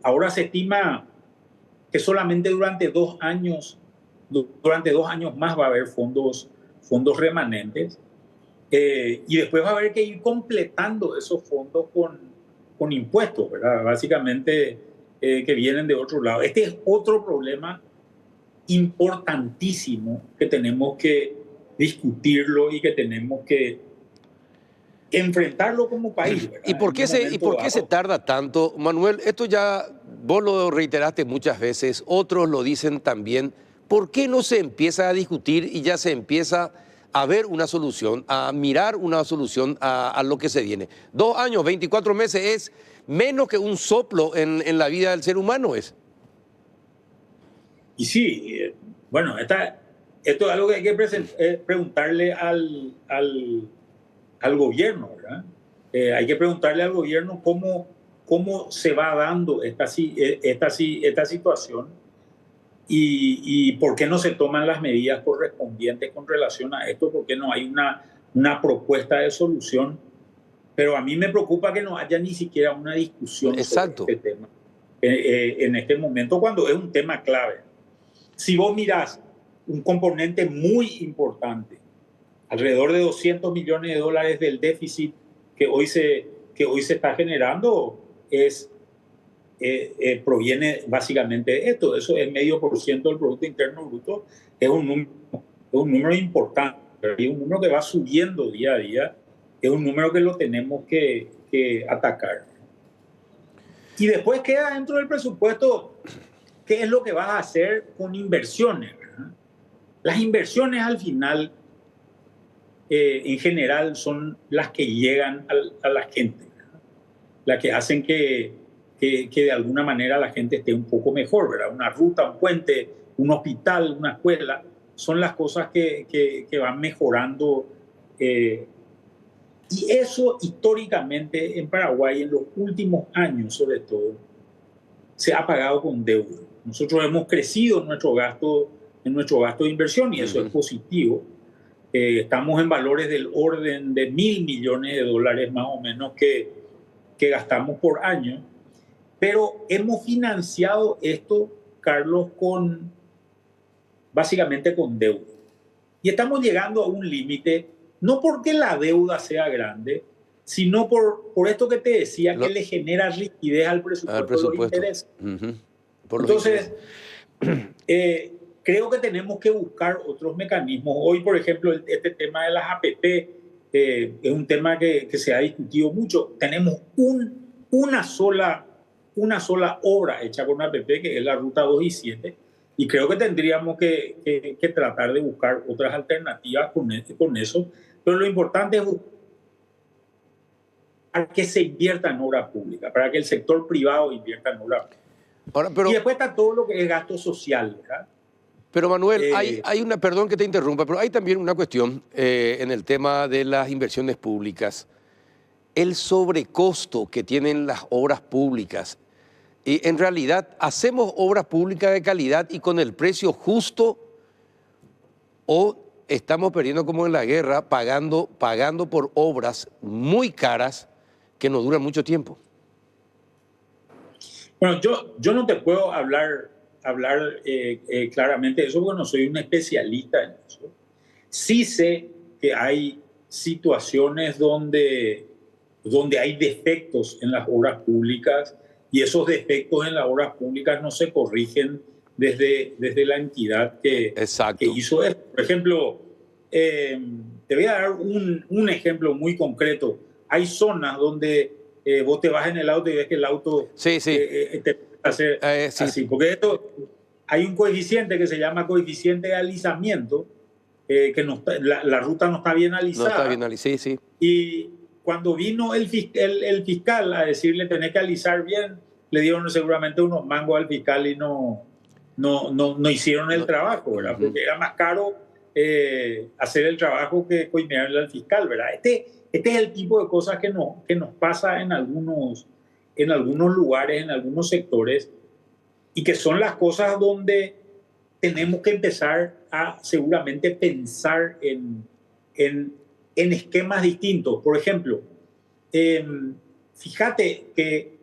Ahora se estima que solamente durante 2 años más va a haber fondos remanentes, y después va a haber que ir completando esos fondos con impuestos, ¿verdad? Básicamente que vienen de otro lado. Este es otro problema importantísimo que tenemos que discutirlo y que tenemos que enfrentarlo como país, ¿verdad? ¿Y por qué se tarda tanto? Manuel, esto ya vos lo reiteraste muchas veces, otros lo dicen también. ¿Por qué no se empieza a discutir y ya se empieza a ver una solución, a mirar una solución a lo que se viene? 2 años, 24 meses es menos que un soplo en la vida del ser humano. Y sí, bueno, esto es algo que hay que preguntarle al gobierno, ¿verdad? Hay que preguntarle al gobierno cómo se va dando esta situación y por qué no se toman las medidas correspondientes con relación a esto, por qué no hay una propuesta de solución. Pero a mí me preocupa que no haya ni siquiera una discusión Exacto. sobre este tema en este momento, cuando es un tema clave. Si vos mirás un componente muy importante, alrededor de $200 millones del déficit que hoy se está generando, proviene básicamente de esto. Eso es 0,5% del Producto Interno Bruto. Es un número importante, es un número que va subiendo día a día, es un número que lo tenemos que atacar. Y después queda dentro del presupuesto qué es lo que vas a hacer con inversiones, ¿verdad? Las inversiones al final, en general, son las que llegan a la gente, ¿verdad? Las que hacen que de alguna manera la gente esté un poco mejor, ¿verdad? Una ruta, un puente, un hospital, una escuela, son las cosas que van mejorando. Y eso históricamente en Paraguay, en los últimos años sobre todo, se ha pagado con deuda. Nosotros hemos crecido en nuestro gasto de inversión y eso es positivo. Estamos en valores del orden de $1.000 millones más o menos que gastamos por año, pero hemos financiado esto, Carlos, básicamente con deuda. Y estamos llegando a un límite, no porque la deuda sea grande, sino por esto que te decía, que le genera rigidez al presupuesto. De los intereses. Entonces, creo que tenemos que buscar otros mecanismos. Hoy, por ejemplo, este tema de las APP es un tema que se ha discutido mucho. Tenemos una sola obra hecha con APP, que es la Ruta 2 y 7, y creo que tendríamos que tratar de buscar otras alternativas con eso. Pero lo importante es buscar que se invierta en obra pública, para que el sector privado invierta en obra pública. Ahora, y después está todo lo que es gasto social, ¿verdad? Pero Manuel, perdón que te interrumpa, pero hay también una cuestión en el tema de las inversiones públicas. El sobrecosto que tienen las obras públicas. Y en realidad, ¿hacemos obras públicas de calidad y con el precio justo o estamos perdiendo como en la guerra, pagando por obras muy caras que no duran mucho tiempo? Bueno, yo no te puedo hablar claramente de eso porque no soy un especialista en eso. Sí sé que hay situaciones donde hay defectos en las obras públicas y esos defectos en las obras públicas no se corrigen desde la entidad que hizo esto. Por ejemplo, te voy a dar un ejemplo muy concreto. Hay zonas donde vos te vas en el auto y ves que el auto te hace así. Porque hay un coeficiente que se llama coeficiente de alisamiento, que no está, la ruta no está bien alisada. No está bien alisada, sí. Y cuando vino el fiscal a decirle tenés que alisar bien, le dieron seguramente unos mangos al fiscal y no hicieron el trabajo, ¿verdad? Porque era más caro hacer el trabajo que coimearle al fiscal, ¿verdad? Este es el tipo de cosas que nos pasa en algunos lugares, en algunos sectores, y que son las cosas donde tenemos que empezar a seguramente pensar en esquemas distintos. Por ejemplo, fíjate que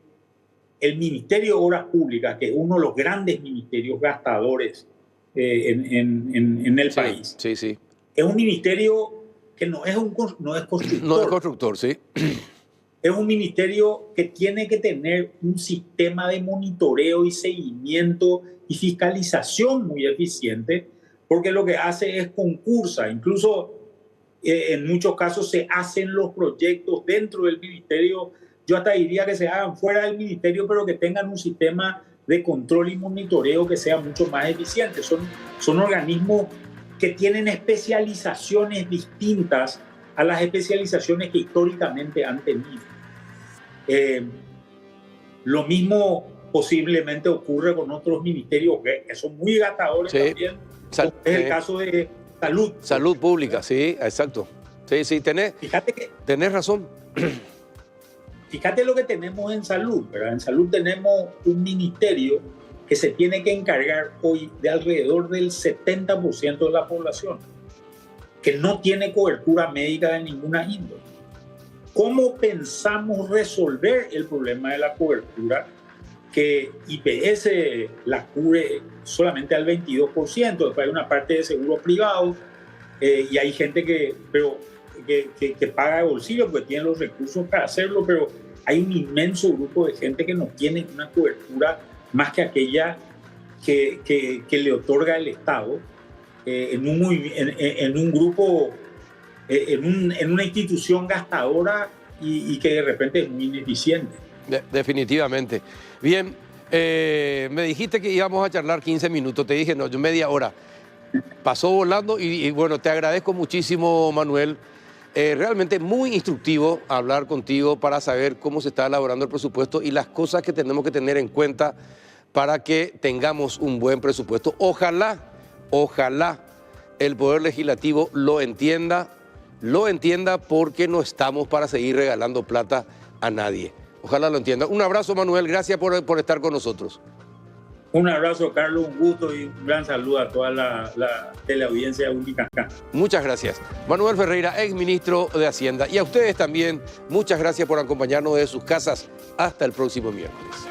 el Ministerio de Obras Públicas, que es uno de los grandes ministerios gastadores en el país, es un ministerio que no es constructor. No es constructor, sí. Es un ministerio que tiene que tener un sistema de monitoreo y seguimiento y fiscalización muy eficiente, porque lo que hace es concursa. Incluso en muchos casos se hacen los proyectos dentro del ministerio. Yo hasta diría que se hagan fuera del ministerio, pero que tengan un sistema de control y monitoreo que sea mucho más eficiente. Son organismos que tienen especializaciones distintas a las especializaciones que históricamente han tenido. Lo mismo posiblemente ocurre con otros ministerios que son muy gastadores también. Es el caso de salud. Salud pública, sí, exacto. Sí, tenés razón. Fíjate lo que tenemos en salud, ¿verdad? En salud tenemos un ministerio que se tiene que encargar hoy de alrededor del 70% de la población, que no tiene cobertura médica de ninguna índole. ¿Cómo pensamos resolver el problema de la cobertura? Que IPS la cubre solamente al 22%, después hay una parte de seguros privados y hay gente que paga de bolsillo porque tiene los recursos para hacerlo, pero hay un inmenso grupo de gente que no tiene una cobertura más que aquella que le otorga el Estado en un grupo, en una institución gastadora y que de repente es muy ineficiente. Definitivamente. Bien, me dijiste que íbamos a charlar 15 minutos, te dije, no, yo media hora. Pasó volando y bueno, te agradezco muchísimo, Manuel. Realmente muy instructivo hablar contigo para saber cómo se está elaborando el presupuesto y las cosas que tenemos que tener en cuenta para que tengamos un buen presupuesto. Ojalá el Poder Legislativo lo entienda porque no estamos para seguir regalando plata a nadie. Ojalá lo entienda. Un abrazo, Manuel, gracias por estar con nosotros. Un abrazo, Carlos, un gusto y un gran saludo a toda la teleaudiencia de Unicacán. Muchas gracias. Manuel Ferreira, exministro de Hacienda. Y a ustedes también, muchas gracias por acompañarnos de sus casas. Hasta el próximo miércoles.